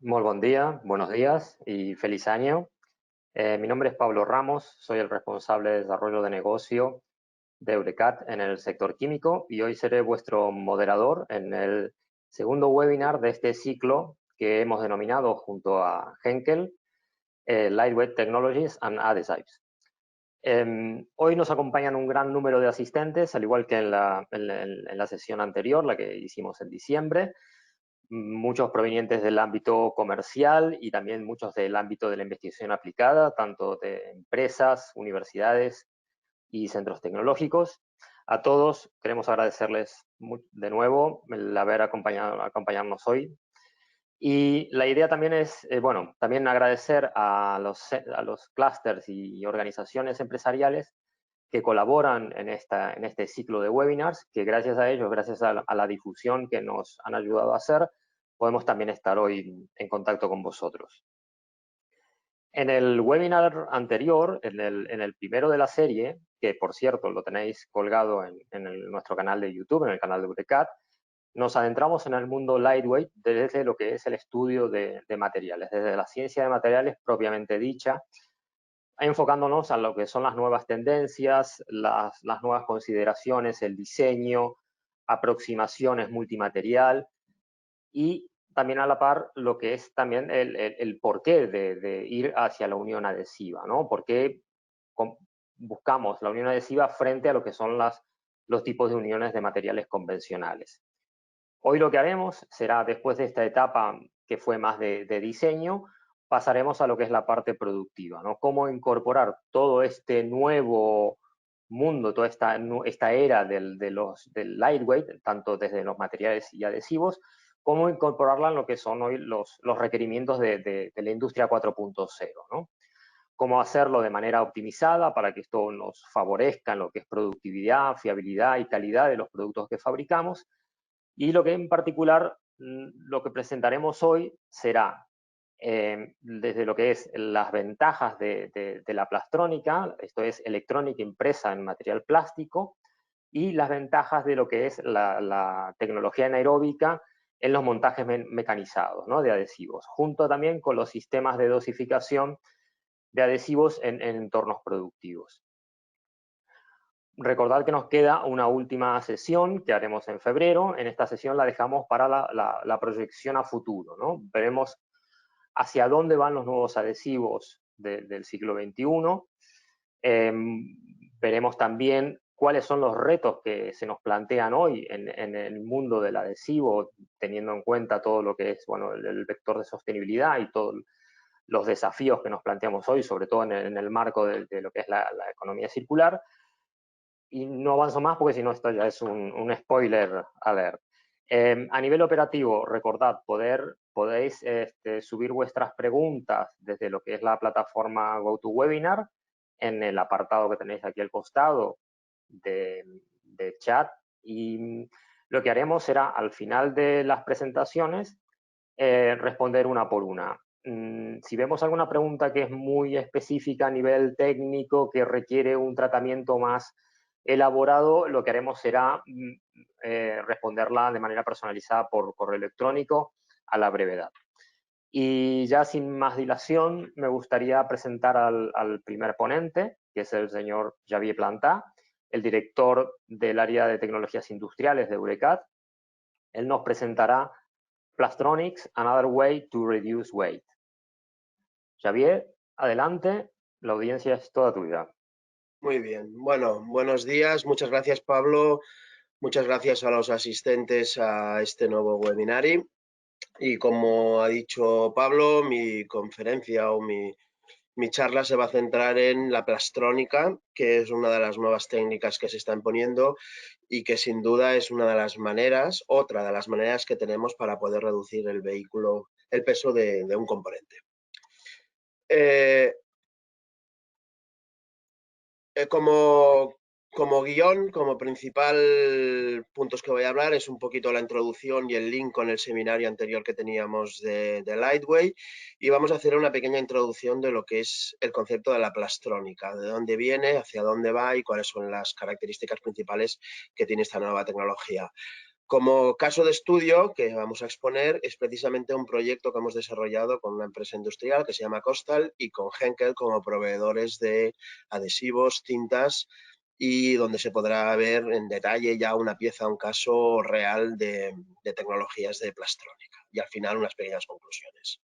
Muy buen día, buenos días y feliz año. Mi nombre es Pablo Ramos, soy el responsable de desarrollo de negocio de Eurecat en el sector químico y hoy seré vuestro moderador en el segundo webinar de este ciclo que hemos denominado junto a Henkel, Lightweight Technologies and Adhesives. Hoy nos acompañan un gran número de asistentes, al igual que en la sesión anterior, la que hicimos en diciembre. Muchos provenientes del ámbito comercial y también muchos del ámbito de la investigación aplicada, tanto de empresas, universidades y centros tecnológicos. A todos queremos agradecerles de nuevo el haber acompañarnos hoy. Y la idea también es, bueno, también agradecer a los clústeres y organizaciones empresariales que colaboran en este ciclo de webinars, que gracias a ellos, gracias a la difusión que nos han ayudado a hacer, podemos también estar hoy en contacto con vosotros. En el webinar anterior, en el primero de la serie, que por cierto lo tenéis colgado en nuestro canal de YouTube, en el canal de Eurecat, nos adentramos en el mundo lightweight desde lo que es el estudio de materiales, desde la ciencia de materiales propiamente dicha, enfocándonos a lo que son las nuevas tendencias, las nuevas consideraciones, el diseño, aproximaciones multimaterial y también a la par lo que es también el porqué de ir hacia la unión adhesiva, ¿no? ¿Por qué buscamos la unión adhesiva frente a lo que son los tipos de uniones de materiales convencionales? Hoy lo que haremos será, después de esta etapa que fue más de diseño, pasaremos a lo que es la parte productiva, ¿no? Cómo incorporar todo este nuevo mundo, toda esta era del lightweight, tanto desde los materiales y adhesivos, cómo incorporarla en lo que son hoy los requerimientos de la industria 4.0, ¿no? Cómo hacerlo de manera optimizada para que esto nos favorezca en lo que es productividad, fiabilidad y calidad de los productos que fabricamos. Y lo que en particular, lo que presentaremos hoy será desde lo que es las ventajas de la plastrónica, esto es electrónica impresa en material plástico, y las ventajas de lo que es la tecnología anaeróbica en los montajes mecanizados, ¿no? De adhesivos, junto también con los sistemas de dosificación de adhesivos en entornos productivos. Recordad que nos queda una última sesión que haremos en febrero. En esta sesión la dejamos para la proyección a futuro, ¿no? Veremos hacia dónde van los nuevos adhesivos del siglo XXI. Veremos también cuáles son los retos que se nos plantean hoy en el mundo del adhesivo, teniendo en cuenta todo lo que es, bueno, el vector de sostenibilidad y todos los desafíos que nos planteamos hoy, sobre todo en el marco de lo que es la economía circular. Y no avanzo más porque si no esto ya es un spoiler alert. A nivel operativo, recordad, podéis subir vuestras preguntas desde lo que es la plataforma GoToWebinar en el apartado que tenéis aquí al costado de chat, y lo que haremos será al final de las presentaciones responder una por una. Si vemos alguna pregunta que es muy específica a nivel técnico, que requiere un tratamiento más elaborado, lo que haremos será responderla de manera personalizada por correo electrónico a la brevedad. Y ya sin más dilación, me gustaría presentar al primer ponente, que es el señor Xavier Plantà, el director del área de tecnologías industriales de Eurecat. Él nos presentará Plastronics, Another Way to Reduce Weight. Xavier, adelante, la audiencia es toda tuya. Muy bien. Bueno, buenos días. Muchas gracias, Pablo. Muchas gracias a los asistentes a este nuevo webinar. Y como ha dicho Pablo, mi conferencia o mi charla se va a centrar en la plastrónica, que es una de las nuevas técnicas que se están poniendo y que sin duda es una de las maneras, otra de las maneras que tenemos para poder reducir el peso de un componente. Como guión, como principal puntos que voy a hablar es un poquito la introducción y el link con el seminario anterior que teníamos de Lightweight, y vamos a hacer una pequeña introducción de lo que es el concepto de la plastrónica, de dónde viene, hacia dónde va y cuáles son las características principales que tiene esta nueva tecnología. Como caso de estudio que vamos a exponer es precisamente un proyecto que hemos desarrollado con una empresa industrial que se llama Costal y con Henkel como proveedores de adhesivos, cintas, y donde se podrá ver en detalle ya una pieza, un caso real de tecnologías de plastrónica y al final unas pequeñas conclusiones.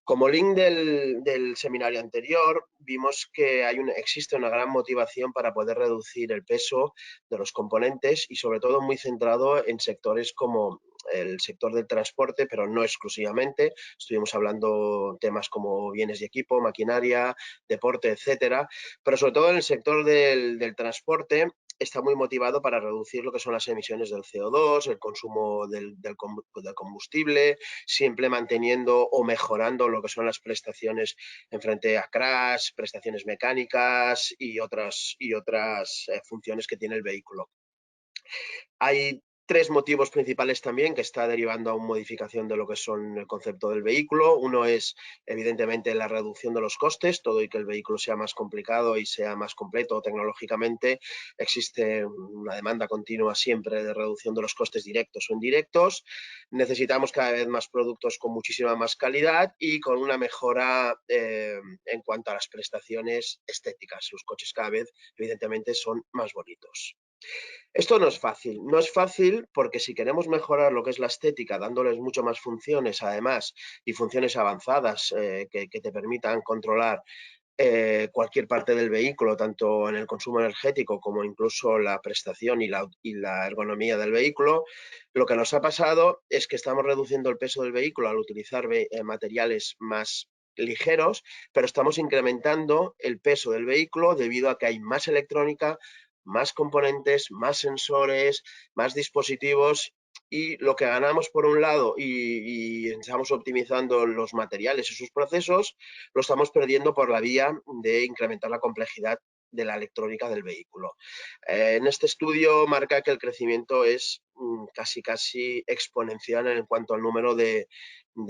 Como link del seminario anterior, vimos que existe una gran motivación para poder reducir el peso de los componentes y sobre todo muy centrado en sectores como el sector del transporte, pero no exclusivamente. Estuvimos hablando temas como bienes y equipo, maquinaria, deporte, etcétera, pero sobre todo en el sector del transporte está muy motivado para reducir lo que son las emisiones del CO2, el consumo del combustible, siempre manteniendo o mejorando lo que son las prestaciones en frente a crash, prestaciones mecánicas y otras funciones que tiene el vehículo. Hay tres motivos principales también que está derivando a una modificación de lo que son el concepto del vehículo. Uno es, evidentemente, la reducción de los costes, todo y que el vehículo sea más complicado y sea más completo tecnológicamente, existe una demanda continua siempre de reducción de los costes directos o indirectos. Necesitamos cada vez más productos con muchísima más calidad y con una mejora en cuanto a las prestaciones estéticas. Los coches cada vez, evidentemente, son más bonitos. Esto no es fácil porque si queremos mejorar lo que es la estética, dándoles mucho más funciones además y funciones avanzadas que te permitan controlar cualquier parte del vehículo, tanto en el consumo energético como incluso la prestación y la ergonomía del vehículo, lo que nos ha pasado es que estamos reduciendo el peso del vehículo al utilizar materiales más ligeros, pero estamos incrementando el peso del vehículo debido a que hay más electrónica, más componentes, más sensores, más dispositivos, y lo que ganamos por un lado y estamos optimizando los materiales y sus procesos, lo estamos perdiendo por la vía de incrementar la complejidad de la electrónica del vehículo. En este estudio marca que el crecimiento es casi exponencial en cuanto al número de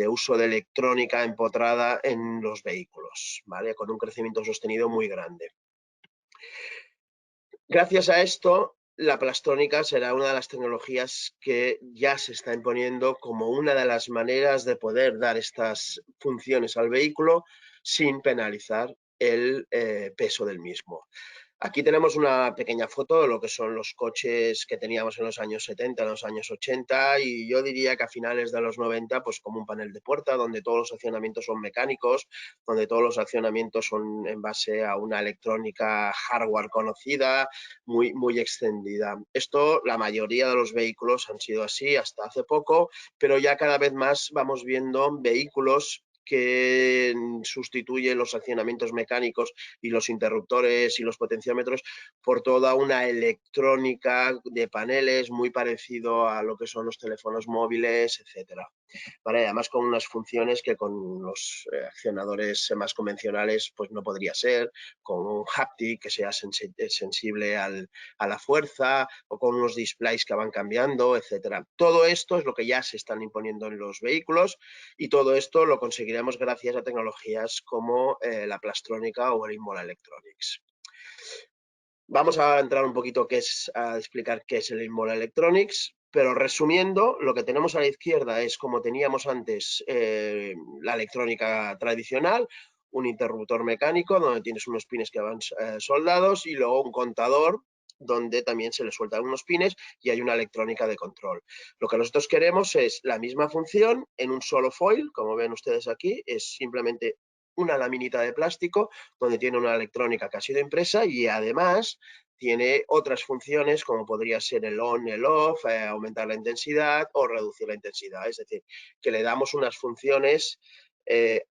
uso de electrónica empotrada en los vehículos, ¿vale? Con un crecimiento sostenido muy grande. Gracias a esto, la plastrónica será una de las tecnologías que ya se está imponiendo como una de las maneras de poder dar estas funciones al vehículo sin penalizar el peso del mismo. Aquí tenemos una pequeña foto de lo que son los coches que teníamos en los años 70, en los años 80, y yo diría que a finales de los 90, pues como un panel de puerta, donde todos los accionamientos son mecánicos, donde todos los accionamientos son en base a una electrónica hardware conocida, muy extendida. Esto, la mayoría de los vehículos han sido así hasta hace poco, pero ya cada vez más vamos viendo vehículos que sustituyen los accionamientos mecánicos y los interruptores y los potenciómetros por toda una electrónica de paneles muy parecido a lo que son los teléfonos móviles, etcétera. ¿Vale? Además con unas funciones que con los accionadores más convencionales pues no podría ser, con un haptic que sea sensible a la fuerza, o con unos displays que van cambiando, etcétera. Todo esto es lo que ya se están imponiendo en los vehículos, y todo esto lo conseguiremos gracias a tecnologías como la plastrónica o el Inmola Electronics. Vamos a entrar un poquito a explicar qué es el Inmola Electronics, pero resumiendo, lo que tenemos a la izquierda es como teníamos antes la electrónica tradicional, un interruptor mecánico donde tienes unos pines que van soldados y luego un contador donde también se le sueltan unos pines y hay una electrónica de control. Lo que nosotros queremos es la misma función en un solo foil, como ven ustedes aquí, es simplemente una laminita de plástico donde tiene una electrónica que ha sido impresa y además tiene otras funciones como podría ser el on, el off, aumentar la intensidad o reducir la intensidad. Es decir, que le damos unas funciones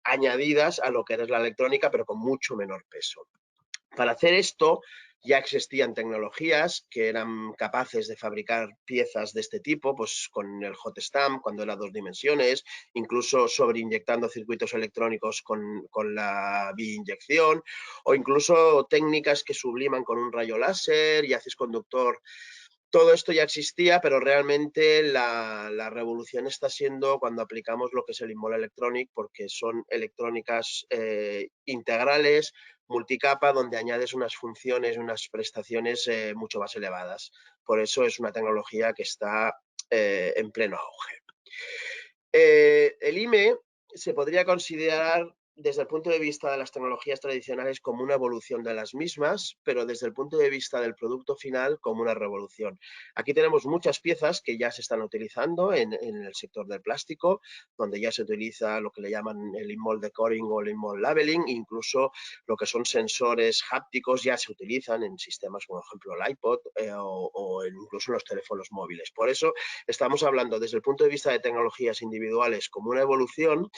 añadidas a lo que es la electrónica, pero con mucho menor peso. Para hacer esto ya existían tecnologías que eran capaces de fabricar piezas de este tipo, pues con el hot stamp, cuando era 2 dimensiones, incluso sobreinyectando circuitos electrónicos con la biinyección, o incluso técnicas que subliman con un rayo láser y haces conductor. Todo esto ya existía, pero realmente la revolución está siendo cuando aplicamos lo que es el Inmola Electronic, porque son electrónicas integrales, multicapa, donde añades unas funciones, unas prestaciones mucho más elevadas. Por eso es una tecnología que está en pleno auge. El IME se podría considerar desde el punto de vista de las tecnologías tradicionales como una evolución de las mismas, pero desde el punto de vista del producto final como una revolución. Aquí tenemos muchas piezas que ya se están utilizando en el sector del plástico, donde ya se utiliza lo que le llaman el in-mold decoring o el in-mold labeling, incluso lo que son sensores hápticos ya se utilizan en sistemas como, por ejemplo, el iPod o incluso en los teléfonos móviles. Por eso estamos hablando desde el punto de vista de tecnologías individuales como una evolución.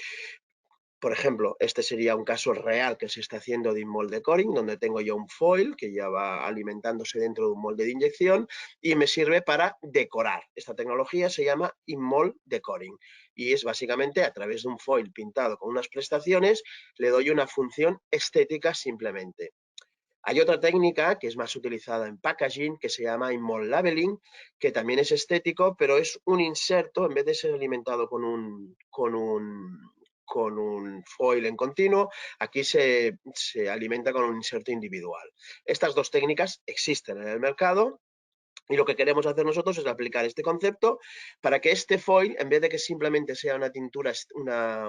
Por ejemplo, este sería un caso real que se está haciendo de in-mold decoring, donde tengo yo un foil que ya va alimentándose dentro de un molde de inyección y me sirve para decorar. Esta tecnología se llama in-mold decoring y es básicamente a través de un foil pintado con unas prestaciones, le doy una función estética simplemente. Hay otra técnica que es más utilizada en packaging que se llama in-mold labeling, que también es estético, pero es un inserto, en vez de ser alimentado con un foil en continuo, aquí se alimenta con un inserto individual. Estas dos técnicas existen en el mercado y lo que queremos hacer nosotros es aplicar este concepto para que este foil, en vez de que simplemente sea una tintura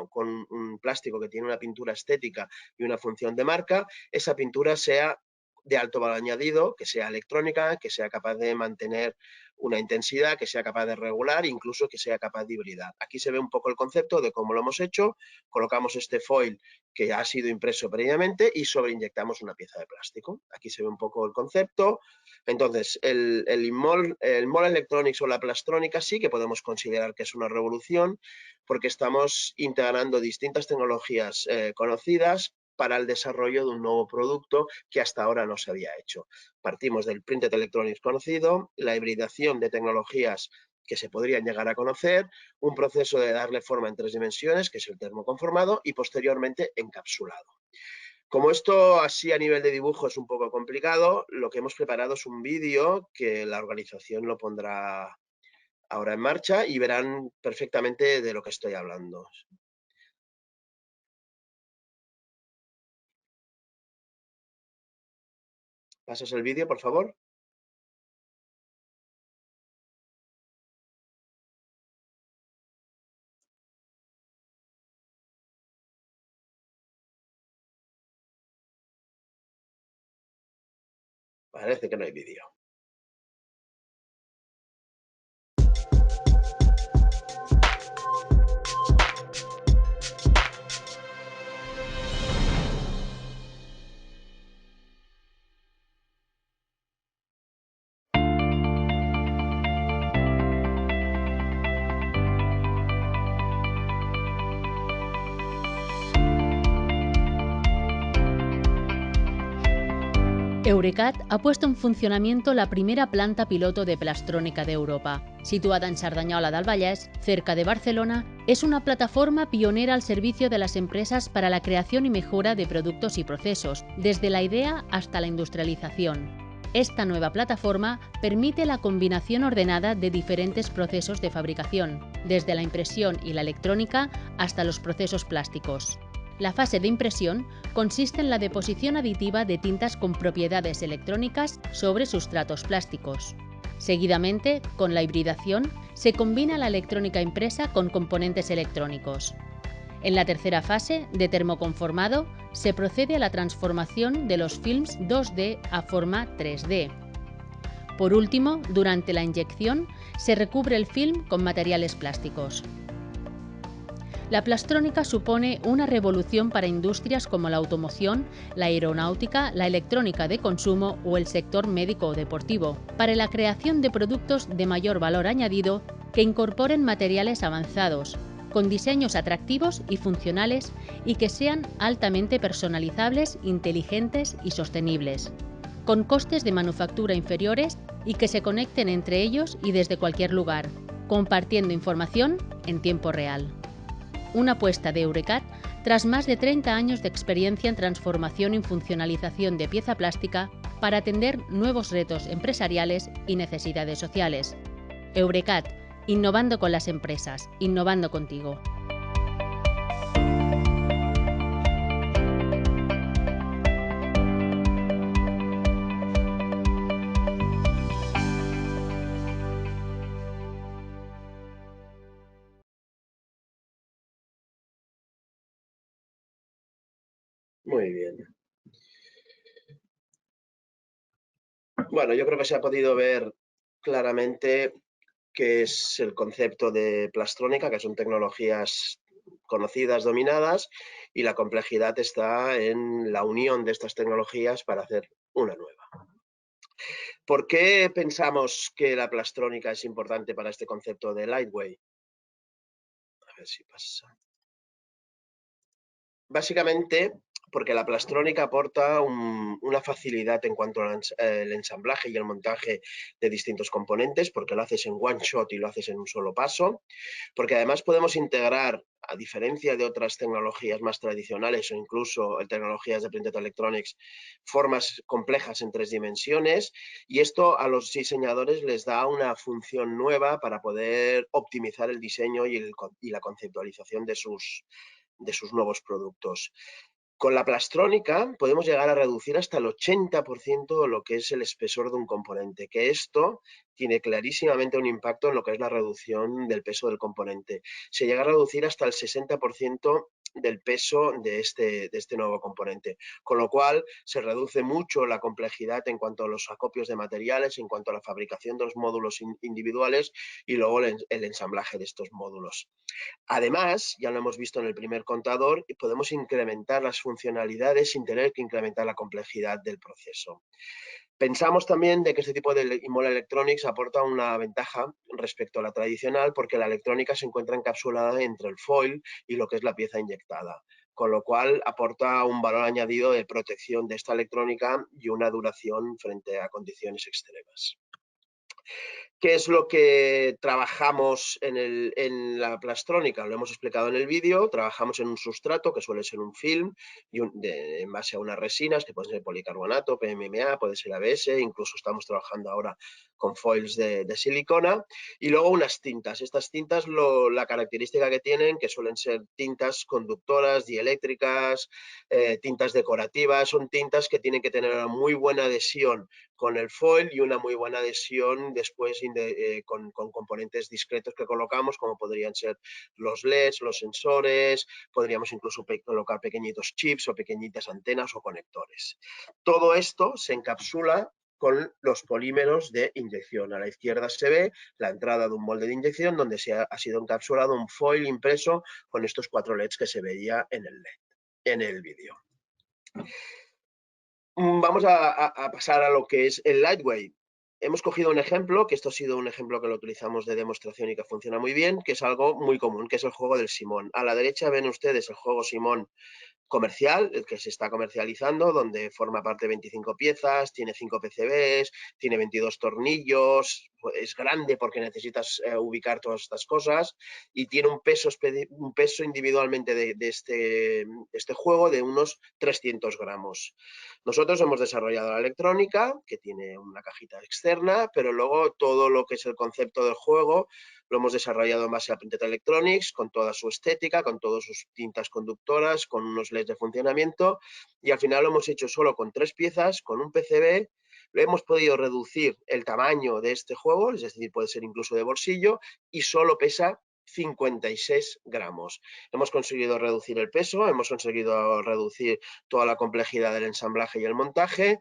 con un plástico que tiene una pintura estética y una función de marca, esa pintura sea de alto valor añadido, que sea electrónica, que sea capaz de mantener una intensidad, que sea capaz de regular, incluso que sea capaz de hibridar. Aquí se ve un poco el concepto de cómo lo hemos hecho. Colocamos este foil que ha sido impreso previamente y sobreinyectamos una pieza de plástico. Aquí se ve un poco el concepto. Entonces, el mold electronics o la plastrónica sí que podemos considerar que es una revolución porque estamos integrando distintas tecnologías conocidas para el desarrollo de un nuevo producto que hasta ahora no se había hecho. Partimos del printed electronics conocido, la hibridación de tecnologías que se podrían llegar a conocer, un proceso de darle forma en 3 dimensiones, que es el termoconformado, y posteriormente encapsulado. Como esto así a nivel de dibujo es un poco complicado, lo que hemos preparado es un vídeo que la organización lo pondrá ahora en marcha y verán perfectamente de lo que estoy hablando. ¿Pasas el vídeo, por favor? Parece que no hay vídeo. Eurecat ha puesto en funcionamiento la primera planta piloto de plastrónica de Europa. Situada en Cerdanyola del Vallès, cerca de Barcelona, es una plataforma pionera al servicio de las empresas para la creación y mejora de productos y procesos, desde la idea hasta la industrialización. Esta nueva plataforma permite la combinación ordenada de diferentes procesos de fabricación, desde la impresión y la electrónica hasta los procesos plásticos. La fase de impresión consiste en la deposición aditiva de tintas con propiedades electrónicas sobre sustratos plásticos. Seguidamente, con la hibridación, se combina la electrónica impresa con componentes electrónicos. En la tercera fase, de termoconformado, se procede a la transformación de los films 2D a forma 3D. Por último, durante la inyección, se recubre el film con materiales plásticos. La plastrónica supone una revolución para industrias como la automoción, la aeronáutica, la electrónica de consumo o el sector médico o deportivo, para la creación de productos de mayor valor añadido que incorporen materiales avanzados, con diseños atractivos y funcionales y que sean altamente personalizables, inteligentes y sostenibles, con costes de manufactura inferiores y que se conecten entre ellos y desde cualquier lugar, compartiendo información en tiempo real. Una apuesta de Eurecat tras más de 30 años de experiencia en transformación y funcionalización de pieza plástica para atender nuevos retos empresariales y necesidades sociales. Eurecat, innovando con las empresas, innovando contigo. Muy bien. Bueno, yo creo que se ha podido ver claramente qué es el concepto de plastrónica, que son tecnologías conocidas, dominadas, y la complejidad está en la unión de estas tecnologías para hacer una nueva. ¿Por qué pensamos que la plastrónica es importante para este concepto de Lightweight? A ver si pasa. Básicamente, porque la plastrónica aporta una facilidad en cuanto al ensamblaje y el montaje de distintos componentes, porque lo haces en one shot y lo haces en un solo paso, porque además podemos integrar, a diferencia de otras tecnologías más tradicionales o incluso tecnologías de Printed Electronics, formas complejas en 3 dimensiones, y esto a los diseñadores les da una función nueva para poder optimizar el diseño y la conceptualización de sus nuevos productos. Con la plastrónica podemos llegar a reducir hasta el 80% de lo que es el espesor de un componente, que esto tiene clarísimamente un impacto en lo que es la reducción del peso del componente. Se llega a reducir hasta el 60% del peso de este nuevo componente, con lo cual se reduce mucho la complejidad en cuanto a los acopios de materiales, en cuanto a la fabricación de los módulos individuales y luego el ensamblaje de estos módulos. Además, ya lo hemos visto en el primer contador, podemos incrementar las funcionalidades sin tener que incrementar la complejidad del proceso. Pensamos también de que este tipo de Imol Electronics aporta una ventaja respecto a la tradicional, porque la electrónica se encuentra encapsulada entre el foil y lo que es la pieza inyectada, con lo cual aporta un valor añadido de protección de esta electrónica y una duración frente a condiciones extremas. ¿Qué es lo que trabajamos en la plastrónica? Lo hemos explicado en el vídeo. Trabajamos en un sustrato que suele ser un film en base a unas resinas que pueden ser policarbonato, PMMA, puede ser ABS, incluso estamos trabajando ahora con foils de silicona, y luego unas tintas. Estas tintas, la característica que tienen, que suelen ser tintas conductoras, dieléctricas, tintas decorativas, son tintas que tienen que tener una muy buena adhesión con el foil y una muy buena adhesión después con componentes discretos que colocamos, como podrían ser los LEDs, los sensores, podríamos incluso colocar pequeñitos chips o pequeñitas antenas o conectores. Todo esto se encapsula con los polímeros de inyección. A la izquierda se ve la entrada de un molde de inyección donde ha sido encapsulado un foil impreso con estos 4 LEDs que se veía en el vídeo. Vamos a pasar a lo que es el Lightweight. Hemos cogido un ejemplo, que esto ha sido un ejemplo que lo utilizamos de demostración y que funciona muy bien, que es algo muy común, que es el juego del Simón. A la derecha ven ustedes el juego Simón comercial, el que se está comercializando, donde forma parte de 25 piezas, tiene 5 PCBs, tiene 22 tornillos, es grande porque necesitas ubicar todas estas cosas y tiene un peso individualmente de este juego de unos 300 gramos. Nosotros hemos desarrollado la electrónica, que tiene una cajita externa, pero luego todo lo que es el concepto del juego lo hemos desarrollado en base a Printed Electronics, con toda su estética, con todas sus tintas conductoras, con unos LEDs de funcionamiento, y al final lo hemos hecho solo con 3 piezas, con un PCB. Lo hemos podido reducir el tamaño de este juego, es decir, puede ser incluso de bolsillo, y solo pesa 56 gramos. Hemos conseguido reducir el peso, hemos conseguido reducir toda la complejidad del ensamblaje y el montaje.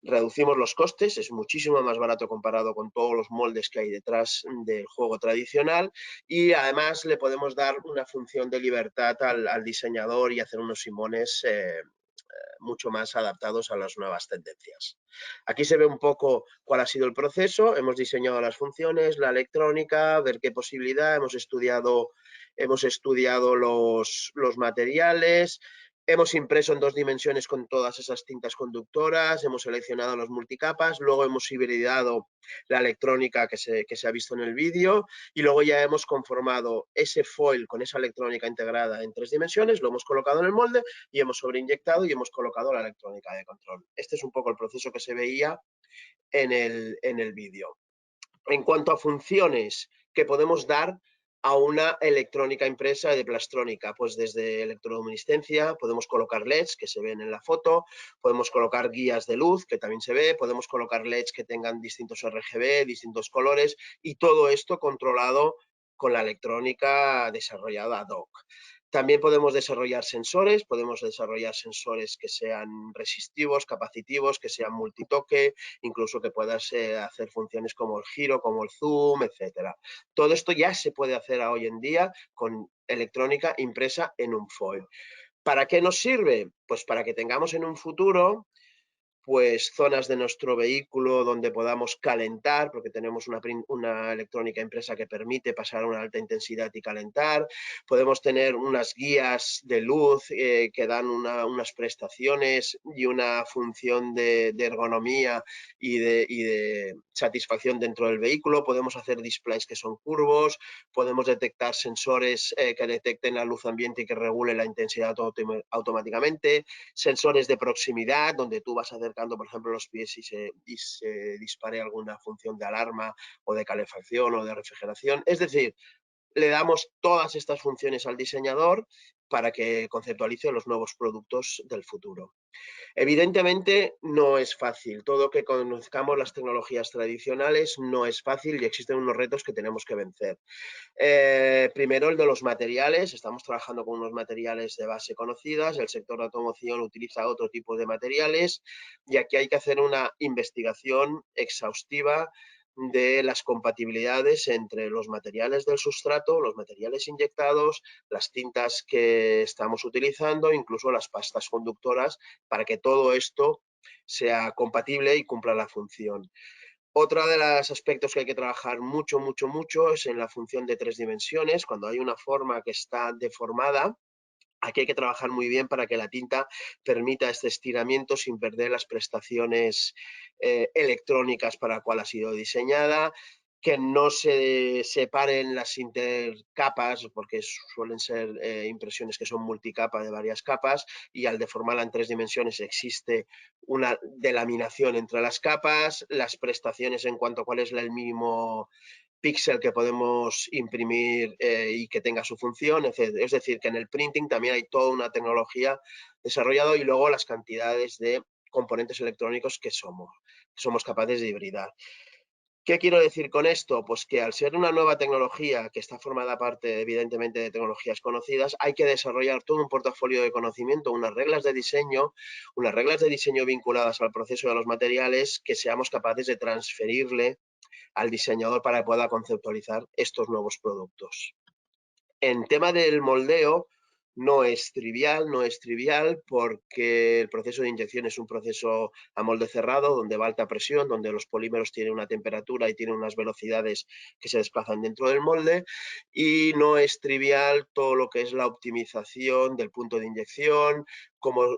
Reducimos los costes, es muchísimo más barato comparado con todos los moldes que hay detrás del juego tradicional, y además le podemos dar una función de libertad al diseñador y hacer unos simones mucho más adaptados a las nuevas tendencias. Aquí se ve un poco cuál ha sido el proceso. Hemos diseñado las funciones, la electrónica, ver qué posibilidad, hemos estudiado los materiales. Hemos impreso en 2 dimensiones con todas esas tintas conductoras, hemos seleccionado los multicapas, luego hemos hibridado la electrónica que se ha visto en el vídeo, y luego ya hemos conformado ese foil con esa electrónica integrada en 3 dimensiones, lo hemos colocado en el molde y hemos sobreinyectado y hemos colocado la electrónica de control. Este es un poco el proceso que se veía en el vídeo. En cuanto a funciones que podemos dar a una electrónica impresa de plastrónica, pues desde electroluminiscencia, podemos colocar LEDs que se ven en la foto, podemos colocar guías de luz que también se ve, podemos colocar LEDs que tengan distintos RGB, distintos colores, y todo esto controlado con la electrónica desarrollada ad hoc. También podemos desarrollar sensores que sean resistivos, capacitivos, que sean multitoque, incluso que puedas hacer funciones como el giro, como el zoom, etcétera. Todo esto ya se puede hacer hoy en día con electrónica impresa en un foil. ¿Para qué nos sirve? Pues para que tengamos en un futuro pues zonas de nuestro vehículo donde podamos calentar, porque tenemos una electrónica impresa que permite pasar a una alta intensidad y calentar. Podemos tener unas guías de luz que dan unas prestaciones y una función de ergonomía y de satisfacción dentro del vehículo. Podemos hacer displays que son curvos, podemos detectar sensores que detecten la luz ambiente y que regule la intensidad automáticamente, sensores de proximidad donde tú vas a hacer por ejemplo, los pies y se dispare alguna función de alarma o de calefacción o de refrigeración. Es decir, le damos todas estas funciones al diseñador para que conceptualice los nuevos productos del futuro. Evidentemente no es fácil. Todo que conozcamos las tecnologías tradicionales no es fácil y existen unos retos que tenemos que vencer. Primero el de los materiales. Estamos trabajando con unos materiales de base conocidas. El sector de automoción utiliza otro tipo de materiales y aquí hay que hacer una investigación exhaustiva de las compatibilidades entre los materiales del sustrato, los materiales inyectados, las tintas que estamos utilizando, incluso las pastas conductoras, para que todo esto sea compatible y cumpla la función. Otro de los aspectos que hay que trabajar mucho es en la función de 3 dimensiones. Cuando hay una forma que está deformada, aquí hay que trabajar muy bien para que la tinta permita este estiramiento sin perder las prestaciones electrónicas para la cual ha sido diseñada, que no se separen las intercapas, porque suelen ser impresiones que son multicapa de varias capas, y al deformarla en 3 dimensiones existe una delaminación entre las capas, las prestaciones en cuanto a cuál es el mínimo píxel que podemos imprimir y que tenga su función, etc. Es decir, que en el printing también hay toda una tecnología desarrollada y luego las cantidades de componentes electrónicos que somos capaces de hibridar. ¿Qué quiero decir con esto? Pues que al ser una nueva tecnología que está formada parte, evidentemente, de tecnologías conocidas, hay que desarrollar todo un portafolio de conocimiento, unas reglas de diseño vinculadas al proceso de los materiales que seamos capaces de transferirle al diseñador para que pueda conceptualizar estos nuevos productos. En tema del moldeo, no es trivial porque el proceso de inyección es un proceso a molde cerrado, donde va a alta presión, donde los polímeros tienen una temperatura y tienen unas velocidades que se desplazan dentro del molde, y no es trivial todo lo que es la optimización del punto de inyección, cómo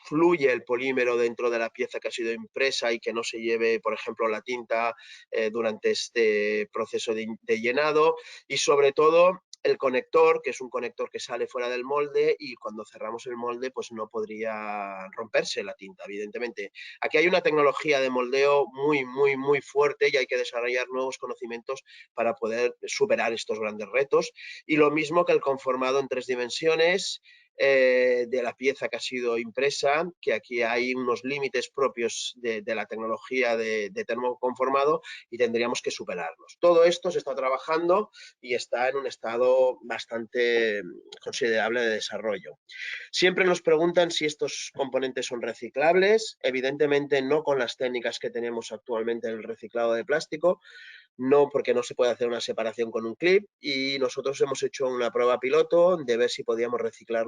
fluye el polímero dentro de la pieza que ha sido impresa y que no se lleve, por ejemplo, la tinta durante este proceso de llenado, y sobre todo el conector, que es un conector que sale fuera del molde y cuando cerramos el molde pues no podría romperse la tinta, evidentemente. Aquí hay una tecnología de moldeo muy fuerte y hay que desarrollar nuevos conocimientos para poder superar estos grandes retos. Y lo mismo que el conformado en 3 dimensiones, de la pieza que ha sido impresa, que aquí hay unos límites propios de la tecnología de termoconformado y tendríamos que superarlos. Todo esto se está trabajando y está en un estado bastante considerable de desarrollo. Siempre nos preguntan si estos componentes son reciclables. Evidentemente no con las técnicas que tenemos actualmente en el reciclado de plástico, no, porque no se puede hacer una separación con un clip, y nosotros hemos hecho una prueba piloto de ver si podíamos reciclar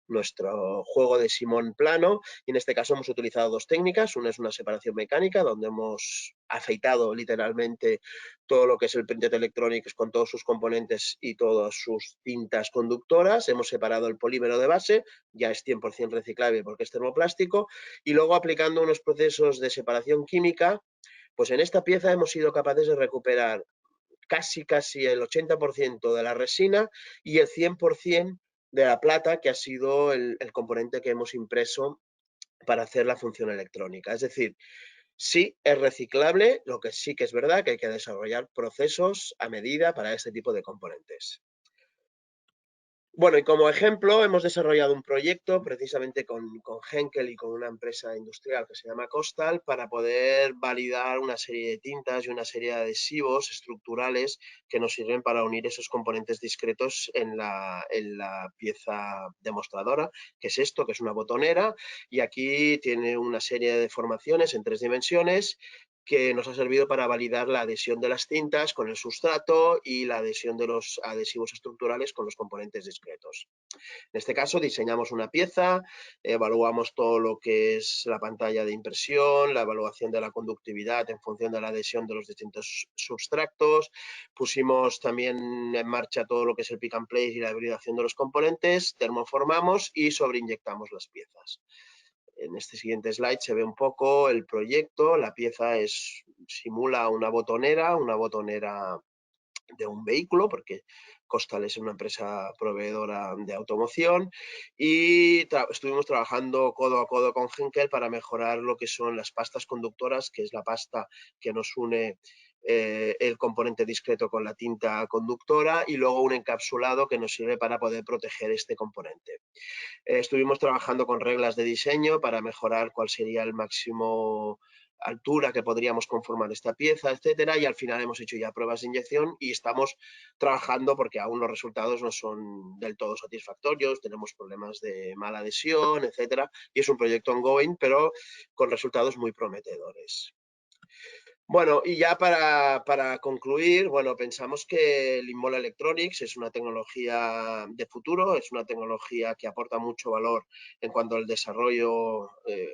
nuestro juego de Simón plano, y en este caso hemos utilizado 2 técnicas. Una es una separación mecánica, donde hemos afeitado literalmente todo lo que es el Printed Electronics con todos sus componentes y todas sus tintas conductoras. Hemos separado el polímero de base, ya es 100% reciclable porque es termoplástico, y luego aplicando unos procesos de separación química, pues en esta pieza hemos sido capaces de recuperar casi el 80% de la resina y el 100% de la plata, que ha sido el componente que hemos impreso para hacer la función electrónica. Es decir, sí es reciclable, lo que sí que es verdad que hay que desarrollar procesos a medida para este tipo de componentes. Bueno, y como ejemplo hemos desarrollado un proyecto precisamente con Henkel y con una empresa industrial que se llama Costal para poder validar una serie de tintas y una serie de adhesivos estructurales que nos sirven para unir esos componentes discretos en la pieza demostradora, que es esto, que es una botonera, y aquí tiene una serie de deformaciones en 3 dimensiones que nos ha servido para validar la adhesión de las cintas con el sustrato y la adhesión de los adhesivos estructurales con los componentes discretos. En este caso diseñamos una pieza, evaluamos todo lo que es la pantalla de impresión, la evaluación de la conductividad en función de la adhesión de los distintos substratos, pusimos también en marcha todo lo que es el pick and place y la hibridación de los componentes, termoformamos y sobreinyectamos las piezas. En este siguiente slide se ve un poco el proyecto. La pieza simula una botonera de un vehículo, porque Costal es una empresa proveedora de automoción, y estuvimos trabajando codo a codo con Henkel para mejorar lo que son las pastas conductoras, que es la pasta que nos une el componente discreto con la tinta conductora, y luego un encapsulado que nos sirve para poder proteger este componente. Estuvimos trabajando con reglas de diseño para mejorar cuál sería el máximo altura que podríamos conformar esta pieza, etcétera, y al final hemos hecho ya pruebas de inyección y estamos trabajando porque aún los resultados no son del todo satisfactorios, tenemos problemas de mala adhesión, etcétera, y es un proyecto ongoing, pero con resultados muy prometedores. Bueno, y ya para concluir, bueno, pensamos que el Inmol Electronics es una tecnología de futuro, es una tecnología que aporta mucho valor en cuanto al desarrollo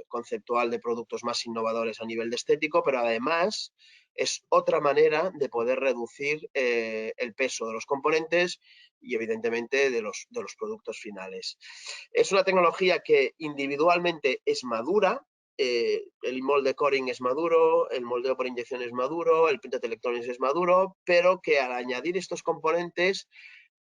conceptual de productos más innovadores a nivel de estético, pero además es otra manera de poder reducir el peso de los componentes y evidentemente de los productos finales. Es una tecnología que individualmente es madura. El molde coring es maduro, el moldeo por inyección es maduro, el printed electronics es maduro, pero que al añadir estos componentes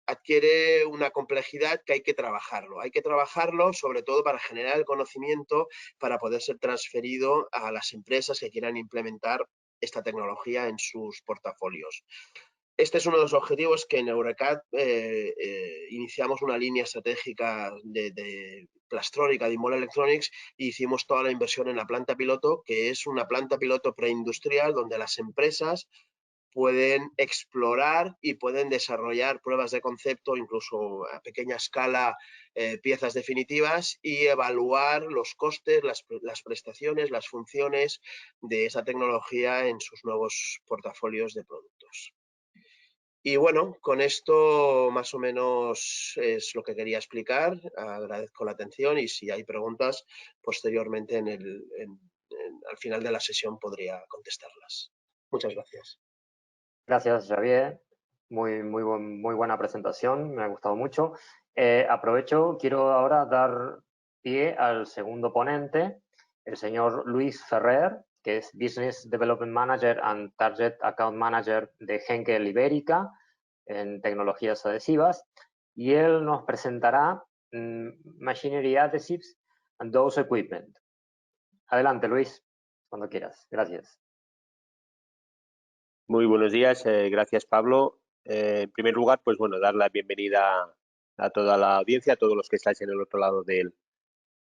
adquiere una complejidad que hay que trabajarlo. Hay que trabajarlo sobre todo para generar el conocimiento para poder ser transferido a las empresas que quieran implementar esta tecnología en sus portafolios. Este es uno de los objetivos que en Eurecat iniciamos una línea estratégica de plastrónica de Inmol Electronics y hicimos toda la inversión en la planta piloto, que es una planta piloto preindustrial donde las empresas pueden explorar y pueden desarrollar pruebas de concepto, incluso a pequeña escala, piezas definitivas y evaluar los costes, las prestaciones, las funciones de esa tecnología en sus nuevos portafolios de productos. Y bueno, con esto más o menos es lo que quería explicar. Agradezco la atención y si hay preguntas, posteriormente al final de la sesión podría contestarlas. Muchas gracias. Gracias, Javier. Muy buena presentación, me ha gustado mucho. Aprovecho, quiero ahora dar pie al segundo ponente, el señor Luis Ferrer, que es Business Development Manager and Target Account Manager de Henkel Ibérica en tecnologías adhesivas, y él nos presentará Machinery Adhesives and Dose Equipment. Adelante, Luis, cuando quieras. Gracias. Muy buenos días, gracias Pablo. En primer lugar, pues bueno, dar la bienvenida a toda la audiencia, a todos los que estáis en el otro lado de